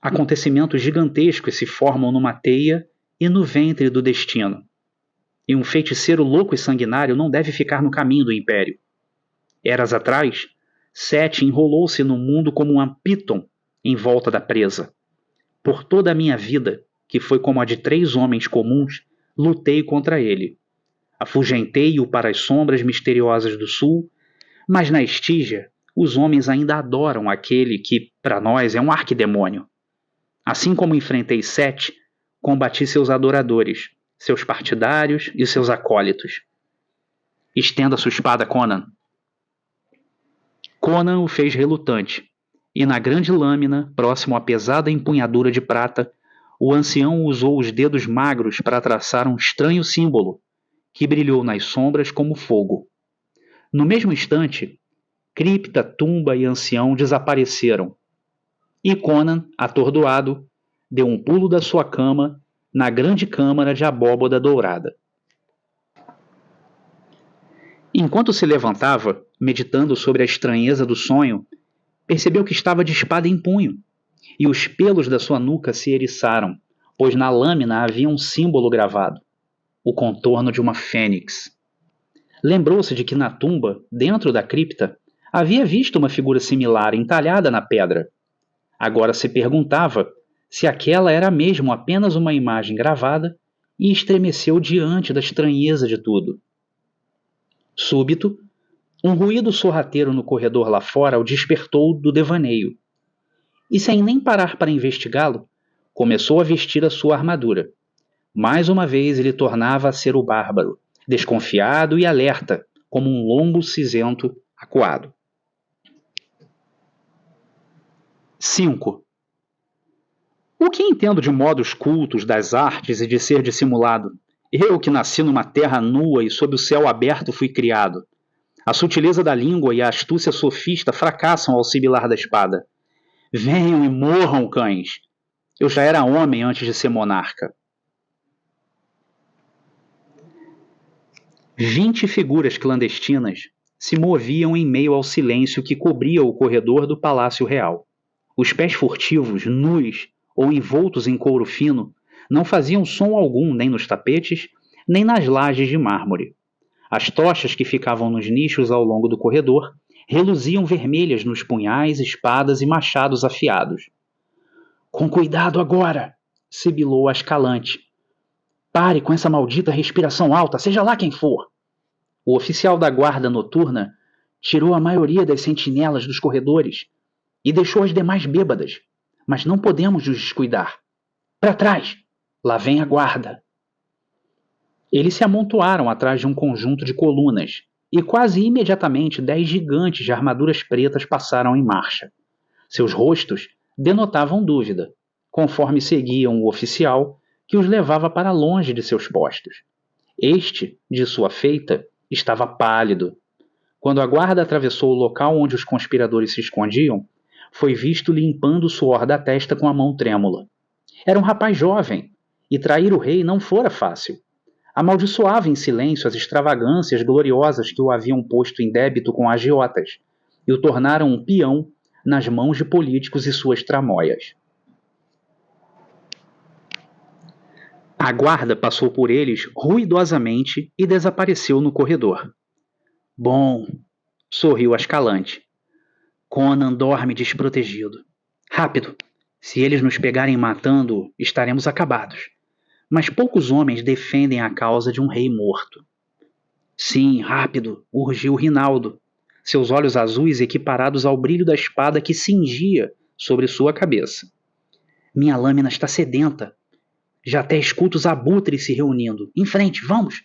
Acontecimentos gigantescos se formam numa teia e no ventre do destino. E um feiticeiro louco e sanguinário não deve ficar no caminho do Império. Eras atrás, Sete enrolou-se no mundo como um píton em volta da presa. Por toda a minha vida, que foi como a de 3 homens comuns, lutei contra ele. Afugentei-o para as sombras misteriosas do sul, mas na Estígia, os homens ainda adoram aquele que, para nós, é um arquidemônio. Assim como enfrentei Sete, combati seus adoradores, seus partidários e seus acólitos. Estenda sua espada, Conan. Conan o fez relutante, e na grande lâmina, próximo à pesada empunhadura de prata, o ancião usou os dedos magros para traçar um estranho símbolo, que brilhou nas sombras como fogo. No mesmo instante, cripta, tumba e ancião desapareceram, e Conan, atordoado, deu um pulo da sua cama na grande câmara de abóboda dourada. Enquanto se levantava, meditando sobre a estranheza do sonho, percebeu que estava de espada em punho, e os pelos da sua nuca se eriçaram, pois na lâmina havia um símbolo gravado, o contorno de uma fênix. Lembrou-se de que na tumba, dentro da cripta, havia visto uma figura similar entalhada na pedra. Agora se perguntava se aquela era mesmo apenas uma imagem gravada e estremeceu diante da estranheza de tudo. Súbito, um ruído sorrateiro no corredor lá fora o despertou do devaneio. E sem nem parar para investigá-lo, começou a vestir a sua armadura. Mais uma vez ele tornava a ser o bárbaro, desconfiado e alerta, como um lombo cinzento acuado. 5. O que entendo de modos cultos das artes e de ser dissimulado? Eu que nasci numa terra nua e sob o céu aberto fui criado. A sutileza da língua e a astúcia sofista fracassam ao sibilar da espada. Venham e morram, cães! Eu já era homem antes de ser monarca. 20 figuras clandestinas se moviam em meio ao silêncio que cobria o corredor do Palácio Real. Os pés furtivos, nus ou envoltos em couro fino, não faziam som algum nem nos tapetes, nem nas lajes de mármore. As tochas que ficavam nos nichos ao longo do corredor reluziam vermelhas nos punhais, espadas e machados afiados. Com cuidado agora! Sibilou Ascalante. Pare com essa maldita respiração alta, seja lá quem for! O oficial da guarda noturna tirou a maioria das sentinelas dos corredores e deixou as demais bêbadas, mas não podemos nos descuidar. Para trás! Lá vem a guarda! Eles se amontoaram atrás de um conjunto de colunas, e quase imediatamente 10 gigantes de armaduras pretas passaram em marcha. Seus rostos denotavam dúvida, conforme seguiam o oficial que os levava para longe de seus postos. Este, de sua feita, estava pálido. Quando a guarda atravessou o local onde os conspiradores se escondiam, foi visto limpando o suor da testa com a mão trêmula. Era um rapaz jovem, e trair o rei não fora fácil. Amaldiçoava em silêncio as extravagâncias gloriosas que o haviam posto em débito com agiotas e o tornaram um peão nas mãos de políticos e suas tramóias. A guarda passou por eles ruidosamente e desapareceu no corredor. Bom, sorriu Ascalante. Conan dorme desprotegido. Rápido! Se eles nos pegarem matando, estaremos acabados. Mas poucos homens defendem a causa de um rei morto. Sim, rápido! Urgiu Rinaldo, seus olhos azuis equiparados ao brilho da espada que cingia sobre sua cabeça. Minha lâmina está sedenta. Já até escuto os abutres se reunindo. Em frente, vamos!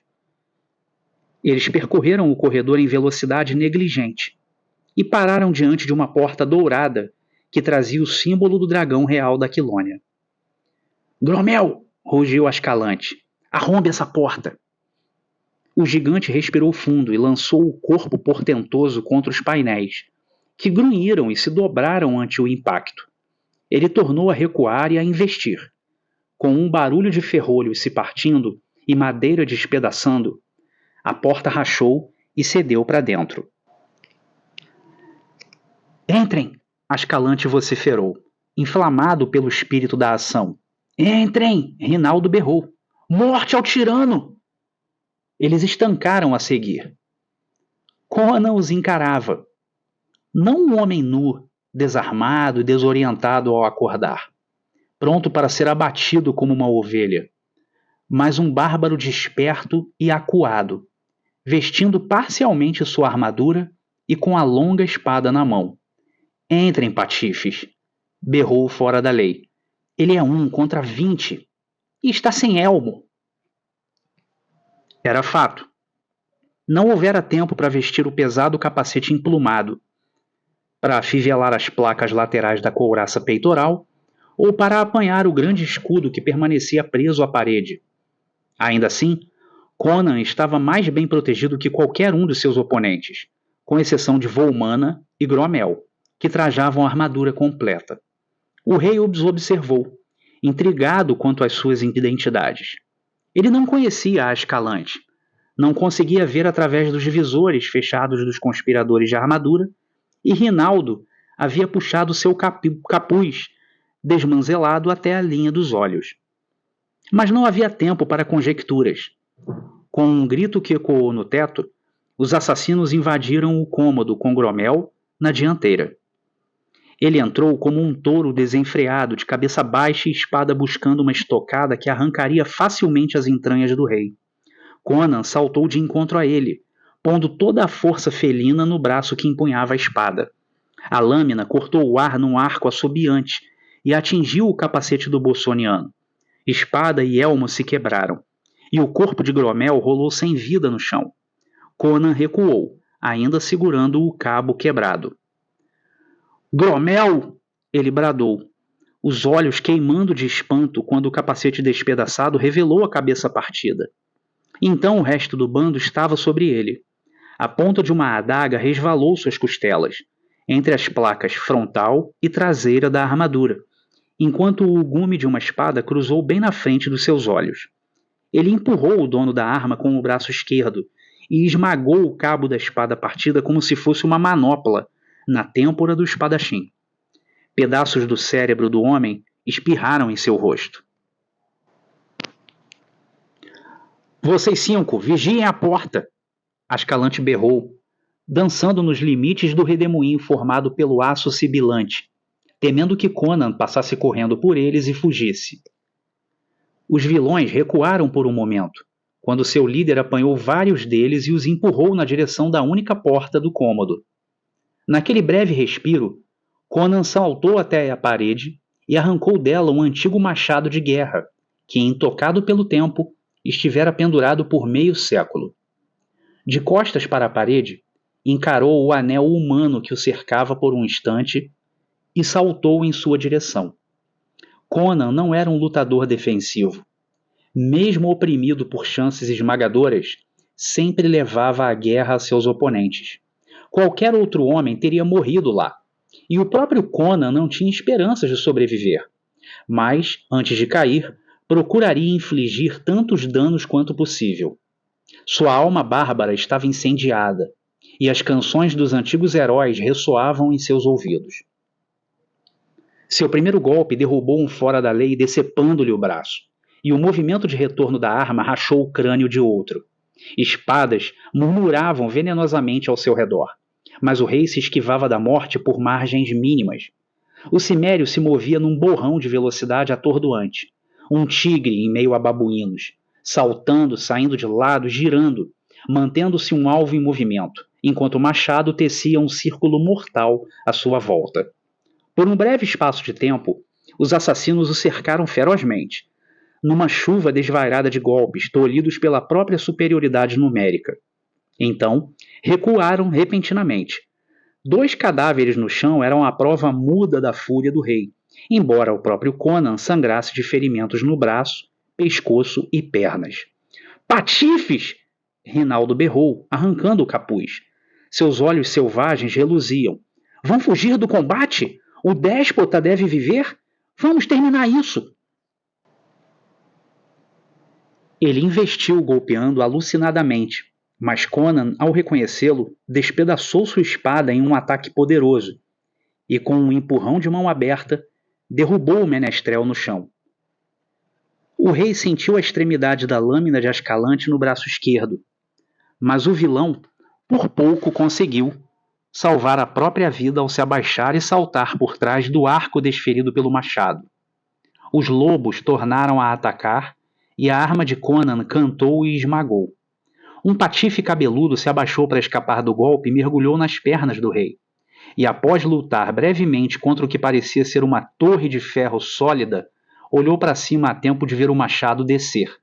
Eles percorreram o corredor em velocidade negligente e pararam diante de uma porta dourada que trazia o símbolo do dragão real da Aquilônia. Gromel! Rugiu Ascalante. Arrombe essa porta! O gigante respirou fundo e lançou o corpo portentoso contra os painéis, que grunhiram e se dobraram ante o impacto. Ele tornou a recuar e a investir. Com um barulho de ferrolhos se partindo e madeira despedaçando, a porta rachou e cedeu para dentro. Entrem! Ascalante vociferou, inflamado pelo espírito da ação. Entrem! Rinaldo berrou. Morte ao tirano! Eles estancaram a seguir. Conan os encarava. Não um homem nu, desarmado e desorientado ao acordar, pronto para ser abatido como uma ovelha, mas um bárbaro desperto e acuado, vestindo parcialmente sua armadura e com a longa espada na mão. Entrem, patifes! Berrou fora da lei. Ele é 1 contra 20 e está sem elmo. Era fato. Não houvera tempo para vestir o pesado capacete emplumado, para afivelar as placas laterais da couraça peitoral ou para apanhar o grande escudo que permanecia preso à parede. Ainda assim, Conan estava mais bem protegido que qualquer um de seus oponentes, com exceção de Volmana e Gromel, que trajavam a armadura completa. O rei os observou, intrigado quanto às suas identidades. Ele não conhecia a Ascalante, não conseguia ver através dos visores fechados dos conspiradores de armadura, e Rinaldo havia puxado seu capuz, desmanzelado até a linha dos olhos. Mas não havia tempo para conjecturas. Com um grito que ecoou no teto, os assassinos invadiram o cômodo com Gromel na dianteira. Ele entrou como um touro desenfreado, de cabeça baixa e espada buscando uma estocada que arrancaria facilmente as entranhas do rei. Conan saltou de encontro a ele, pondo toda a força felina no braço que empunhava a espada. A lâmina cortou o ar num arco assobiante e atingiu o capacete do bossoniano. Espada e elmo se quebraram, e o corpo de Gromel rolou sem vida no chão. Conan recuou, ainda segurando o cabo quebrado. Gromel! Ele bradou, os olhos queimando de espanto quando o capacete despedaçado revelou a cabeça partida. Então o resto do bando estava sobre ele. A ponta de uma adaga resvalou suas costelas, entre as placas frontal e traseira da armadura, enquanto o gume de uma espada cruzou bem na frente dos seus olhos. Ele empurrou o dono da arma com o braço esquerdo e esmagou o cabo da espada partida como se fosse uma manopla na têmpora do espadachim. Pedaços do cérebro do homem espirraram em seu rosto. Vocês 5, vigiem a porta! Ascalante berrou, dançando nos limites do redemoinho formado pelo aço sibilante, temendo que Conan passasse correndo por eles e fugisse. Os vilões recuaram por um momento, quando seu líder apanhou vários deles e os empurrou na direção da única porta do cômodo. Naquele breve respiro, Conan saltou até a parede e arrancou dela um antigo machado de guerra, que, intocado pelo tempo, estivera pendurado por meio século. De costas para a parede, encarou o anel humano que o cercava por um instante e saltou em sua direção. Conan não era um lutador defensivo. Mesmo oprimido por chances esmagadoras, sempre levava a guerra a seus oponentes. Qualquer outro homem teria morrido lá, e o próprio Conan não tinha esperanças de sobreviver. Mas, antes de cair, procuraria infligir tantos danos quanto possível. Sua alma bárbara estava incendiada, e as canções dos antigos heróis ressoavam em seus ouvidos. Seu primeiro golpe derrubou um fora da lei, decepando-lhe o braço, e o movimento de retorno da arma rachou o crânio de outro. Espadas murmuravam venenosamente ao seu redor, mas o rei se esquivava da morte por margens mínimas. O cimério se movia num borrão de velocidade atordoante, um tigre em meio a babuínos, saltando, saindo de lado, girando, mantendo-se um alvo em movimento, enquanto o machado tecia um círculo mortal à sua volta. Por um breve espaço de tempo, os assassinos o cercaram ferozmente, numa chuva desvairada de golpes tolhidos pela própria superioridade numérica. Então, recuaram repentinamente. 2 cadáveres no chão eram a prova muda da fúria do rei, embora o próprio Conan sangrasse de ferimentos no braço, pescoço e pernas. Patifes! Rinaldo berrou, arrancando o capuz. Seus olhos selvagens reluziam. Vão fugir do combate? O déspota deve viver? Vamos terminar isso! Ele investiu golpeando alucinadamente, mas Conan, ao reconhecê-lo, despedaçou sua espada em um ataque poderoso, e, com um empurrão de mão aberta, derrubou o menestrel no chão. O rei sentiu a extremidade da lâmina de Ascalante no braço esquerdo, mas o vilão, por pouco, conseguiu salvar a própria vida ao se abaixar e saltar por trás do arco desferido pelo machado. Os lobos tornaram a atacar e a arma de Conan cantou e esmagou. Um patife cabeludo se abaixou para escapar do golpe e mergulhou nas pernas do rei. E após lutar brevemente contra o que parecia ser uma torre de ferro sólida, olhou para cima a tempo de ver o machado descer,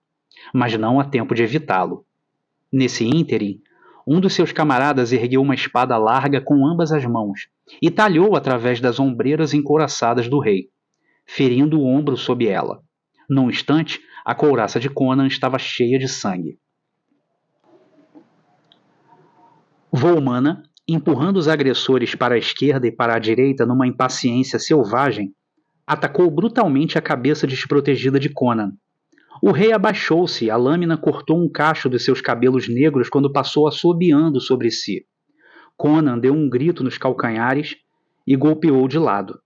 mas não a tempo de evitá-lo. Nesse ínterim, um dos seus camaradas ergueu uma espada larga com ambas as mãos e talhou através das ombreiras encouraçadas do rei, ferindo o ombro sob ela. Num instante, a couraça de Conan estava cheia de sangue. Volmana, empurrando os agressores para a esquerda e para a direita numa impaciência selvagem, atacou brutalmente a cabeça desprotegida de Conan. O rei abaixou-se e a lâmina cortou um cacho dos seus cabelos negros quando passou assobiando sobre si. Conan deu um grito nos calcanhares e golpeou de lado.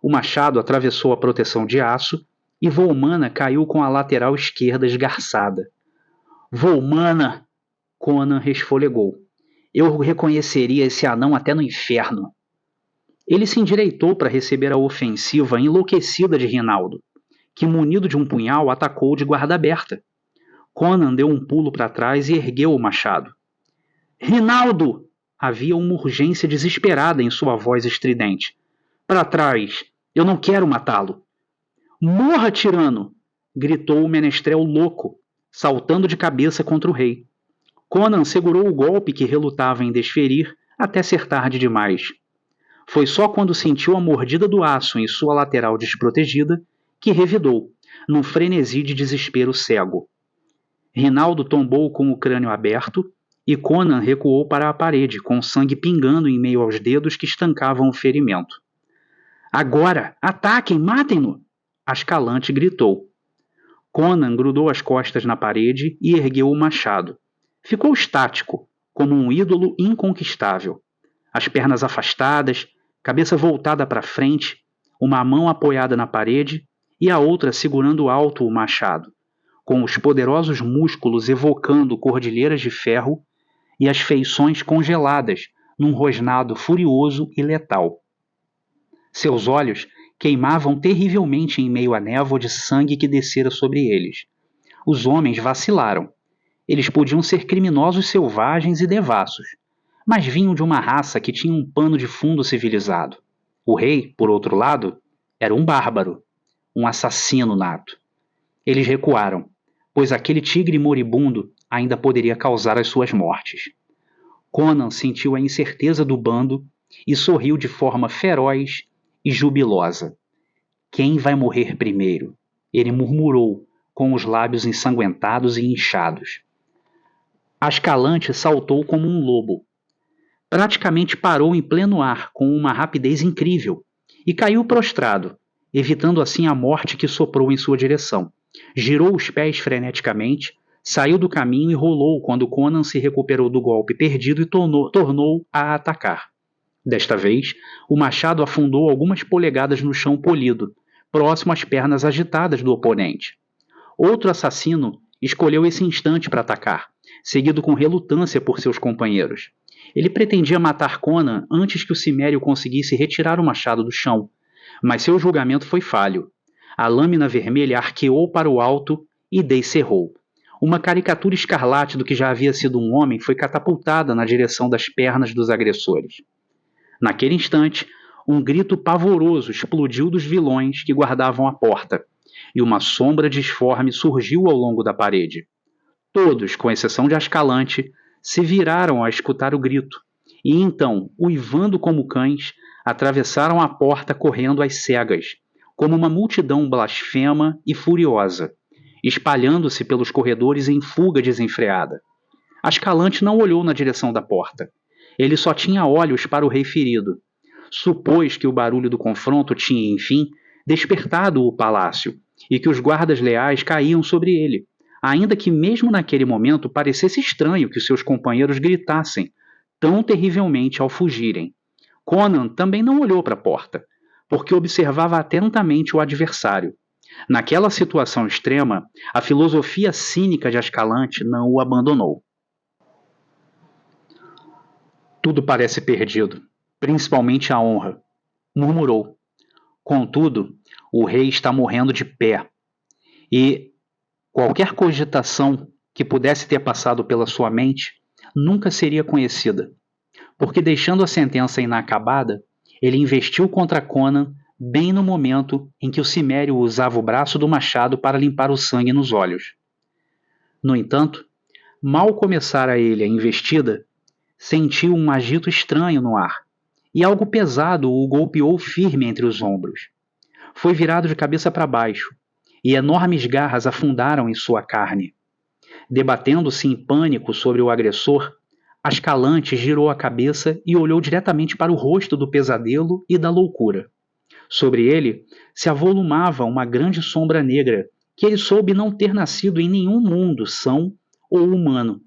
O machado atravessou a proteção de aço e Volmana caiu com a lateral esquerda esgarçada. Volmana! Conan resfolegou. Eu reconheceria esse anão até no inferno. Ele se endireitou para receber a ofensiva enlouquecida de Rinaldo, que, munido de um punhal, atacou de guarda aberta. Conan deu um pulo para trás e ergueu o machado. Rinaldo! Havia uma urgência desesperada em sua voz estridente. Para trás! Eu não quero matá-lo! Morra, tirano! Gritou o menestrel louco, saltando de cabeça contra o rei. Conan segurou o golpe que relutava em desferir até ser tarde demais. Foi só quando sentiu a mordida do aço em sua lateral desprotegida que revidou, num frenesi de desespero cego. Rinaldo tombou com o crânio aberto e Conan recuou para a parede, com sangue pingando em meio aos dedos que estancavam o ferimento. Agora! Ataquem! Matem-no! Ascalante gritou. Conan grudou as costas na parede e ergueu o machado. Ficou estático, como um ídolo inconquistável. As pernas afastadas, cabeça voltada para frente, uma mão apoiada na parede e a outra segurando alto o machado, com os poderosos músculos evocando cordilheiras de ferro e as feições congeladas num rosnado furioso e letal. Seus olhos queimavam terrivelmente em meio à névoa de sangue que descera sobre eles. Os homens vacilaram. Eles podiam ser criminosos selvagens e devassos, mas vinham de uma raça que tinha um pano de fundo civilizado. O rei, por outro lado, era um bárbaro, um assassino nato. Eles recuaram, pois aquele tigre moribundo ainda poderia causar as suas mortes. Conan sentiu a incerteza do bando e sorriu de forma feroz e jubilosa. Quem vai morrer primeiro? Ele murmurou, com os lábios ensanguentados e inchados. Ascalante saltou como um lobo. Praticamente parou em pleno ar com uma rapidez incrível e caiu prostrado, evitando assim a morte que soprou em sua direção. Girou os pés freneticamente, saiu do caminho e rolou quando Conan se recuperou do golpe perdido e tornou a atacar. Desta vez, o machado afundou algumas polegadas no chão polido, próximo às pernas agitadas do oponente. Outro assassino escolheu esse instante para atacar, seguido com relutância por seus companheiros. Ele pretendia matar Conan antes que o cimério conseguisse retirar o machado do chão, mas seu julgamento foi falho. A lâmina vermelha arqueou para o alto e descerrou. Uma caricatura escarlate do que já havia sido um homem foi catapultada na direção das pernas dos agressores. Naquele instante, um grito pavoroso explodiu dos vilões que guardavam a porta, e uma sombra disforme surgiu ao longo da parede. Todos, com exceção de Ascalante, se viraram a escutar o grito, e então, uivando como cães, atravessaram a porta correndo às cegas, como uma multidão blasfema e furiosa, espalhando-se pelos corredores em fuga desenfreada. Ascalante não olhou na direção da porta. Ele só tinha olhos para o rei ferido. Supôs que o barulho do confronto tinha, enfim, despertado o palácio, e que os guardas leais caíam sobre ele, ainda que mesmo naquele momento parecesse estranho que seus companheiros gritassem tão terrivelmente ao fugirem. Conan também não olhou para a porta, porque observava atentamente o adversário. Naquela situação extrema, a filosofia cínica de Ascalante não o abandonou. Tudo parece perdido, principalmente a honra, murmurou. Contudo, o rei está morrendo de pé, e qualquer cogitação que pudesse ter passado pela sua mente nunca seria conhecida, porque deixando a sentença inacabada, ele investiu contra Conan bem no momento em que o cimério usava o braço do machado para limpar o sangue nos olhos. No entanto, mal começara ele a investida, sentiu um agito estranho no ar, e algo pesado o golpeou firme entre os ombros. Foi virado de cabeça para baixo, e enormes garras afundaram em sua carne. Debatendo-se em pânico sobre o agressor, Ascalante girou a cabeça e olhou diretamente para o rosto do pesadelo e da loucura. Sobre ele se avolumava uma grande sombra negra, que ele soube não ter nascido em nenhum mundo são ou humano.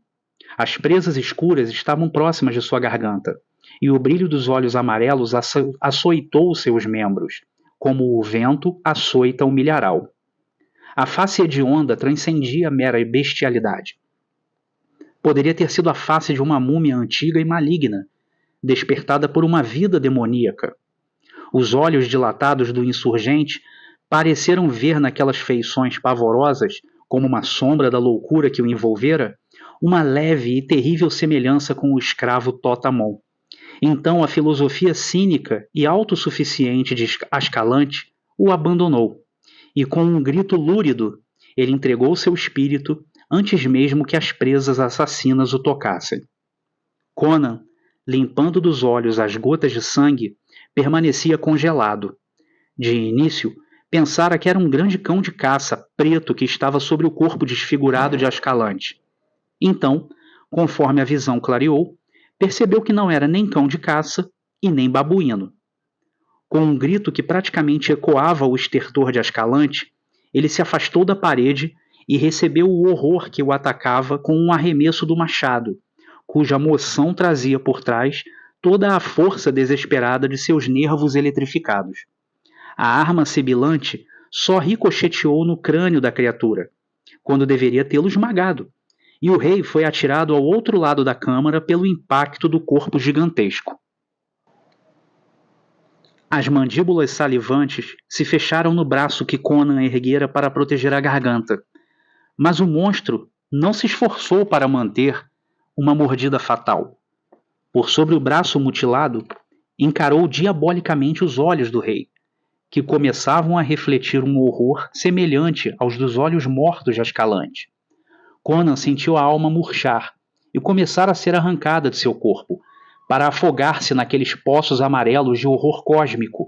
As presas escuras estavam próximas de sua garganta, e o brilho dos olhos amarelos açoitou seus membros, como o vento açoita o milharal. A face hedionda transcendia a mera bestialidade. Poderia ter sido a face de uma múmia antiga e maligna, despertada por uma vida demoníaca. Os olhos dilatados do insurgente pareceram ver naquelas feições pavorosas, como uma sombra da loucura que o envolvera, uma leve e terrível semelhança com o escravo Totamon. Então a filosofia cínica e autossuficiente de Ascalante o abandonou, e com um grito lúrido, ele entregou seu espírito antes mesmo que as presas assassinas o tocassem. Conan, limpando dos olhos as gotas de sangue, permanecia congelado. De início, pensara que era um grande cão de caça preto que estava sobre o corpo desfigurado de Ascalante. Então, conforme a visão clareou, percebeu que não era nem cão de caça e nem babuíno. Com um grito que praticamente ecoava o estertor de Ascalante, ele se afastou da parede e recebeu o horror que o atacava com um arremesso do machado, cuja moção trazia por trás toda a força desesperada de seus nervos eletrificados. A arma sibilante só ricocheteou no crânio da criatura, quando deveria tê-lo esmagado, e o rei foi atirado ao outro lado da câmara pelo impacto do corpo gigantesco. As mandíbulas salivantes se fecharam no braço que Conan erguera para proteger a garganta, mas o monstro não se esforçou para manter uma mordida fatal. Por sobre o braço mutilado, encarou diabolicamente os olhos do rei, que começavam a refletir um horror semelhante aos dos olhos mortos de Ascalante. Conan sentiu a alma murchar e começar a ser arrancada de seu corpo, para afogar-se naqueles poços amarelos de horror cósmico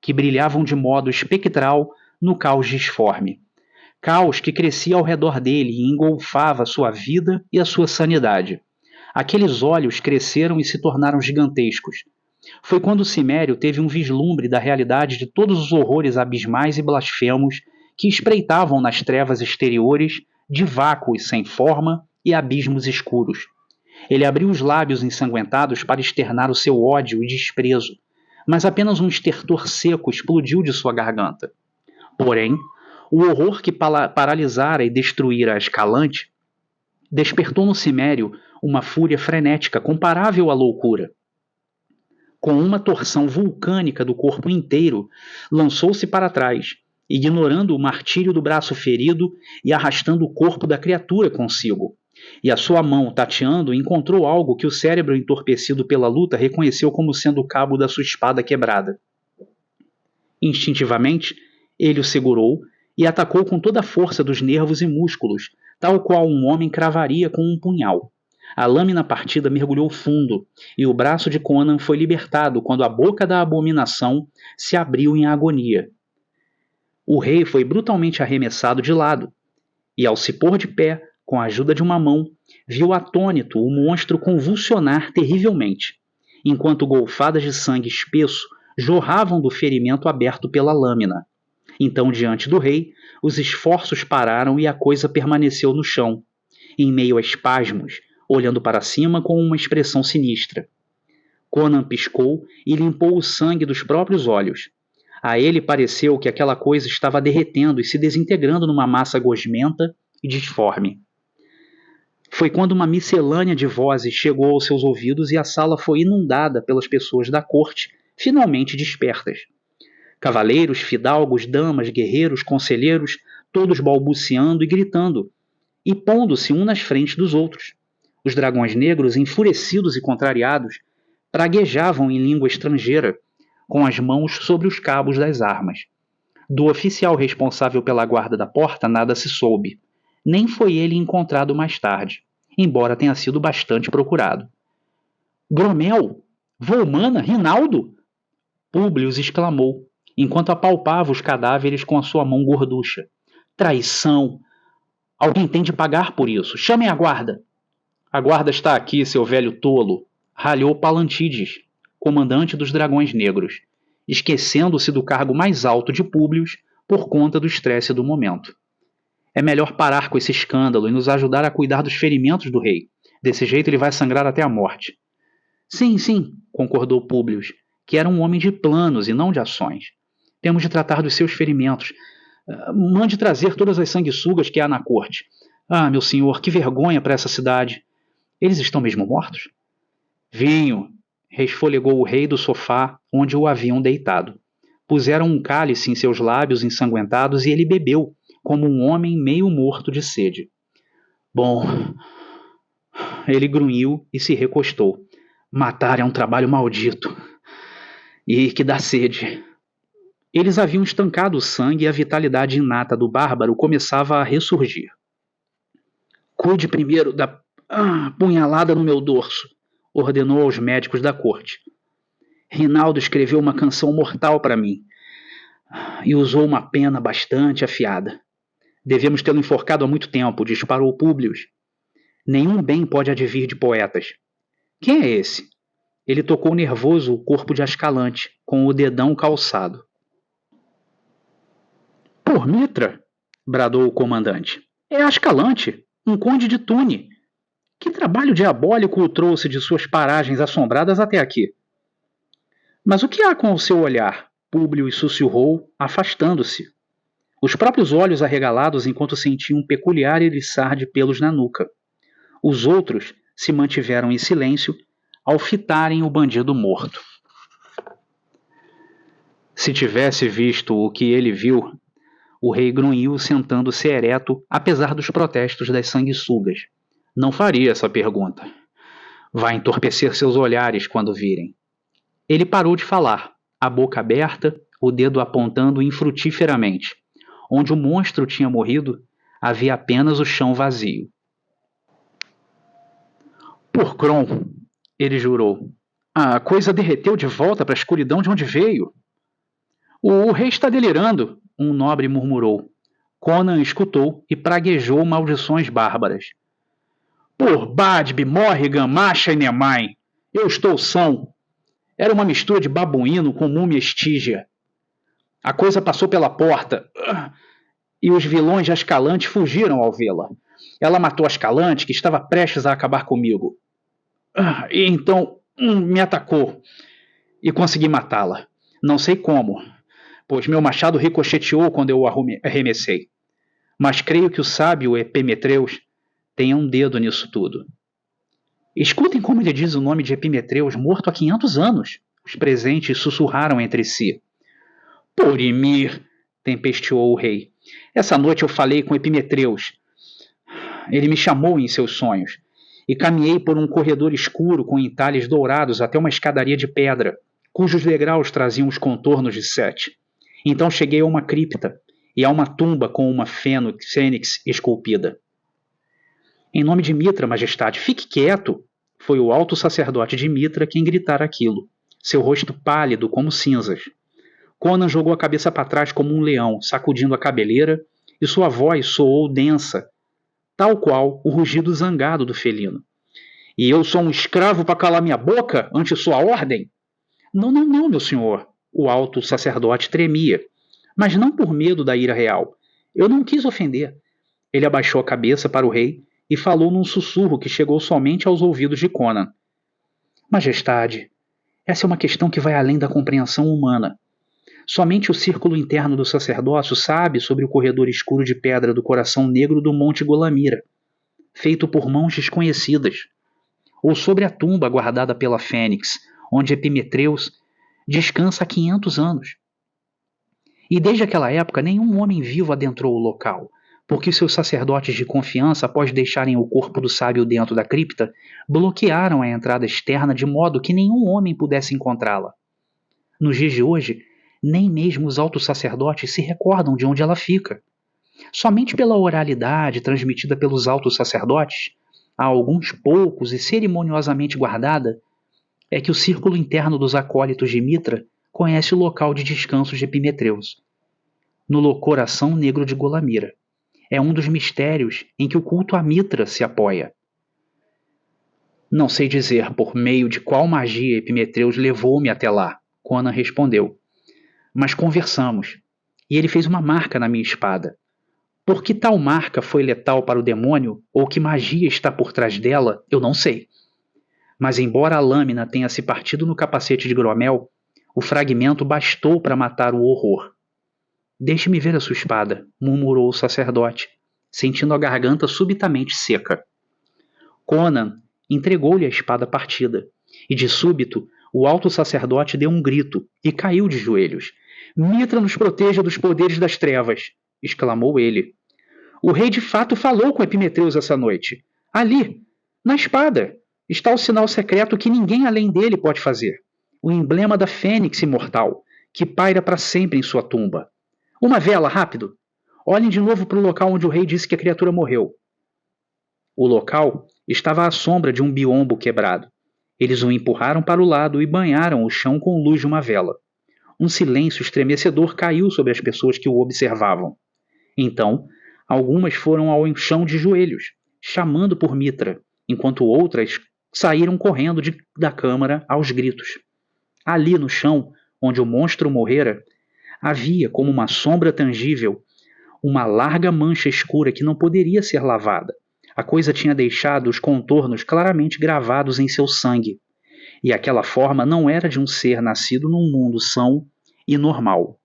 que brilhavam de modo espectral no caos disforme. Caos que crescia ao redor dele e engolfava sua vida e a sua sanidade. Aqueles olhos cresceram e se tornaram gigantescos. Foi quando o Cimério teve um vislumbre da realidade de todos os horrores abismais e blasfemos que espreitavam nas trevas exteriores de vácuos sem forma e abismos escuros. Ele abriu os lábios ensanguentados para externar o seu ódio e desprezo, mas apenas um estertor seco explodiu de sua garganta. Porém, o horror que paralisara e destruíra Ascalante despertou no Cimério uma fúria frenética comparável à loucura. Com uma torção vulcânica do corpo inteiro, lançou-se para trás, ignorando o martírio do braço ferido e arrastando o corpo da criatura consigo. E a sua mão, tateando, encontrou algo que o cérebro entorpecido pela luta reconheceu como sendo o cabo da sua espada quebrada. Instintivamente, ele o segurou e atacou com toda a força dos nervos e músculos, tal qual um homem cravaria com um punhal. A lâmina partida mergulhou fundo, e o braço de Conan foi libertado quando a boca da abominação se abriu em agonia. O rei foi brutalmente arremessado de lado, e ao se pôr de pé, com a ajuda de uma mão, viu atônito o monstro convulsionar terrivelmente, enquanto golfadas de sangue espesso jorravam do ferimento aberto pela lâmina. Então, diante do rei, os esforços pararam e a coisa permaneceu no chão, em meio a espasmos, olhando para cima com uma expressão sinistra. Conan piscou e limpou o sangue dos próprios olhos. A ele pareceu que aquela coisa estava derretendo e se desintegrando numa massa gosmenta e disforme. Foi quando uma miscelânea de vozes chegou aos seus ouvidos e a sala foi inundada pelas pessoas da corte, finalmente despertas. Cavaleiros, fidalgos, damas, guerreiros, conselheiros, todos balbuciando e gritando, e pondo-se um nas frentes dos outros. Os dragões negros, enfurecidos e contrariados, praguejavam em língua estrangeira, com as mãos sobre os cabos das armas. Do oficial responsável pela guarda da porta nada se soube. Nem foi ele encontrado mais tarde, embora tenha sido bastante procurado. Gromel! Volmana! Rinaldo! Públio exclamou, enquanto apalpava os cadáveres com a sua mão gorducha. Traição! Alguém tem de pagar por isso. Chamem a guarda! A guarda está aqui, seu velho tolo! Ralhou Palantides, comandante dos Dragões Negros, esquecendo-se do cargo mais alto de Públio por conta do estresse do momento. É melhor parar com esse escândalo e nos ajudar a cuidar dos ferimentos do rei. Desse jeito ele vai sangrar até a morte. Sim, sim, concordou Públio, que era um homem de planos e não de ações. Temos de tratar dos seus ferimentos. Mande trazer todas as sanguessugas que há na corte. Ah, meu senhor, que vergonha para essa cidade. Eles estão mesmo mortos? Vinho, resfolegou o rei do sofá onde o haviam deitado. Puseram um cálice em seus lábios ensanguentados e ele bebeu, como um homem meio morto de sede. Bom, ele grunhiu e se recostou. Matar é um trabalho maldito. E que dá sede. Eles haviam estancado o sangue e a vitalidade inata do bárbaro começava a ressurgir. Cuide primeiro da punhalada no meu dorso, ordenou aos médicos da corte. Rinaldo escreveu uma canção mortal para mim e usou uma pena bastante afiada. Devemos tê-lo enforcado há muito tempo, disparou Públio. Nenhum bem pode advir de poetas. Quem é esse? Ele tocou nervoso o corpo de Ascalante, com o dedão calçado. Por Mitra! Bradou o comandante. É Ascalante, um conde de Tune. Que trabalho diabólico o trouxe de suas paragens assombradas até aqui? Mas o que há com o seu olhar? Públio sussurrou, afastando-se. Os próprios olhos arregalados enquanto sentiam um peculiar eriçar de pelos na nuca. Os outros se mantiveram em silêncio ao fitarem o bandido morto. Se tivesse visto o que ele viu, o rei grunhiu sentando-se ereto, apesar dos protestos das sanguessugas. Não faria essa pergunta. Vai entorpecer seus olhares quando virem. Ele parou de falar, a boca aberta, o dedo apontando infrutíferamente. Onde o monstro tinha morrido, havia apenas o chão vazio. Por Kron, ele jurou. A coisa derreteu de volta para a escuridão de onde veio. O rei está delirando, um nobre murmurou. Conan escutou e praguejou maldições bárbaras. Por Badb, Morrigan, Masha e Nemai, eu estou são. Era uma mistura de babuíno com múmia estígia. A coisa passou pela porta e os vilões de Ascalante fugiram ao vê-la. Ela matou Ascalante, que estava prestes a acabar comigo. E então me atacou e consegui matá-la. Não sei como, pois meu machado ricocheteou quando eu o arremessei. Mas creio que o sábio Epimetreus tenha um dedo nisso tudo. Escutem como ele diz o nome de Epimetreus, morto há 500 anos. Os presentes sussurraram entre si. Por Ymir, tempesteou o rei. Essa noite eu falei com Epimetreus. Ele me chamou em seus sonhos. E caminhei por um corredor escuro com entalhes dourados até uma escadaria de pedra, cujos degraus traziam os contornos de Sete. Então cheguei a uma cripta e a uma tumba com uma fênix esculpida. Em nome de Mitra, majestade, fique quieto! Foi o alto sacerdote de Mitra quem gritara aquilo, seu rosto pálido como cinzas. Conan jogou a cabeça para trás como um leão, sacudindo a cabeleira, e sua voz soou densa, tal qual o rugido zangado do felino. E eu sou um escravo para calar minha boca ante sua ordem? Não, meu senhor. O alto sacerdote tremia, mas não por medo da ira real. Eu não quis ofender. Ele abaixou a cabeça para o rei e falou num sussurro que chegou somente aos ouvidos de Conan. Majestade, Essa é uma questão que vai além da compreensão humana. Somente o círculo interno do sacerdócio sabe sobre o corredor escuro de pedra do coração negro do Monte Golamira, feito por mãos desconhecidas, ou sobre a tumba guardada pela Fênix, onde Epimetreus descansa há 500 anos. E desde aquela época, nenhum homem vivo adentrou o local, porque seus sacerdotes de confiança, após deixarem o corpo do sábio dentro da cripta, bloquearam a entrada externa de modo que nenhum homem pudesse encontrá-la. Nos dias de hoje, nem mesmo os altos sacerdotes se recordam de onde ela fica. Somente pela oralidade transmitida pelos altos sacerdotes, a alguns poucos e cerimoniosamente guardada, é que o círculo interno dos acólitos de Mitra conhece o local de descanso de Epimetreus, no coração negro de Golamira. É um dos mistérios em que o culto a Mitra se apoia. Não sei dizer por meio de qual magia Epimetreus levou-me até lá, Conan respondeu. Mas conversamos, e ele fez uma marca na minha espada. Por que tal marca foi letal para o demônio, ou que magia está por trás dela, eu não sei. Mas embora a lâmina tenha se partido no capacete de Gromel, o fragmento bastou para matar o horror. Deixe-me ver a sua espada, murmurou o sacerdote, sentindo a garganta subitamente seca. Conan entregou-lhe a espada partida, e de súbito o alto sacerdote deu um grito e caiu de joelhos. Mitra nos proteja dos poderes das trevas, exclamou ele. O rei de fato falou com Epimetreus essa noite. Ali, na espada, está o sinal secreto que ninguém além dele pode fazer. O emblema da fênix imortal, que paira para sempre em sua tumba. Uma vela, rápido! Olhem de novo para o local onde o rei disse que a criatura morreu. O local estava à sombra de um biombo quebrado. Eles o empurraram para o lado e banharam o chão com luz de uma vela. Um silêncio estremecedor caiu sobre as pessoas que o observavam. Então, algumas foram ao chão de joelhos, chamando por Mitra, enquanto outras saíram correndo da câmara aos gritos. Ali no chão, onde o monstro morrera, havia, como uma sombra tangível, uma larga mancha escura que não poderia ser lavada. A coisa tinha deixado os contornos claramente gravados em seu sangue, e aquela forma não era de um ser nascido num mundo são e normal.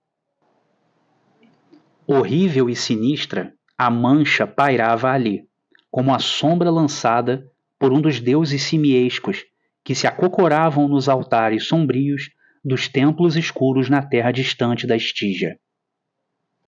Horrível e sinistra, a mancha pairava ali, como a sombra lançada por um dos deuses simiescos que se acocoravam nos altares sombrios dos templos escuros na terra distante da Estígia.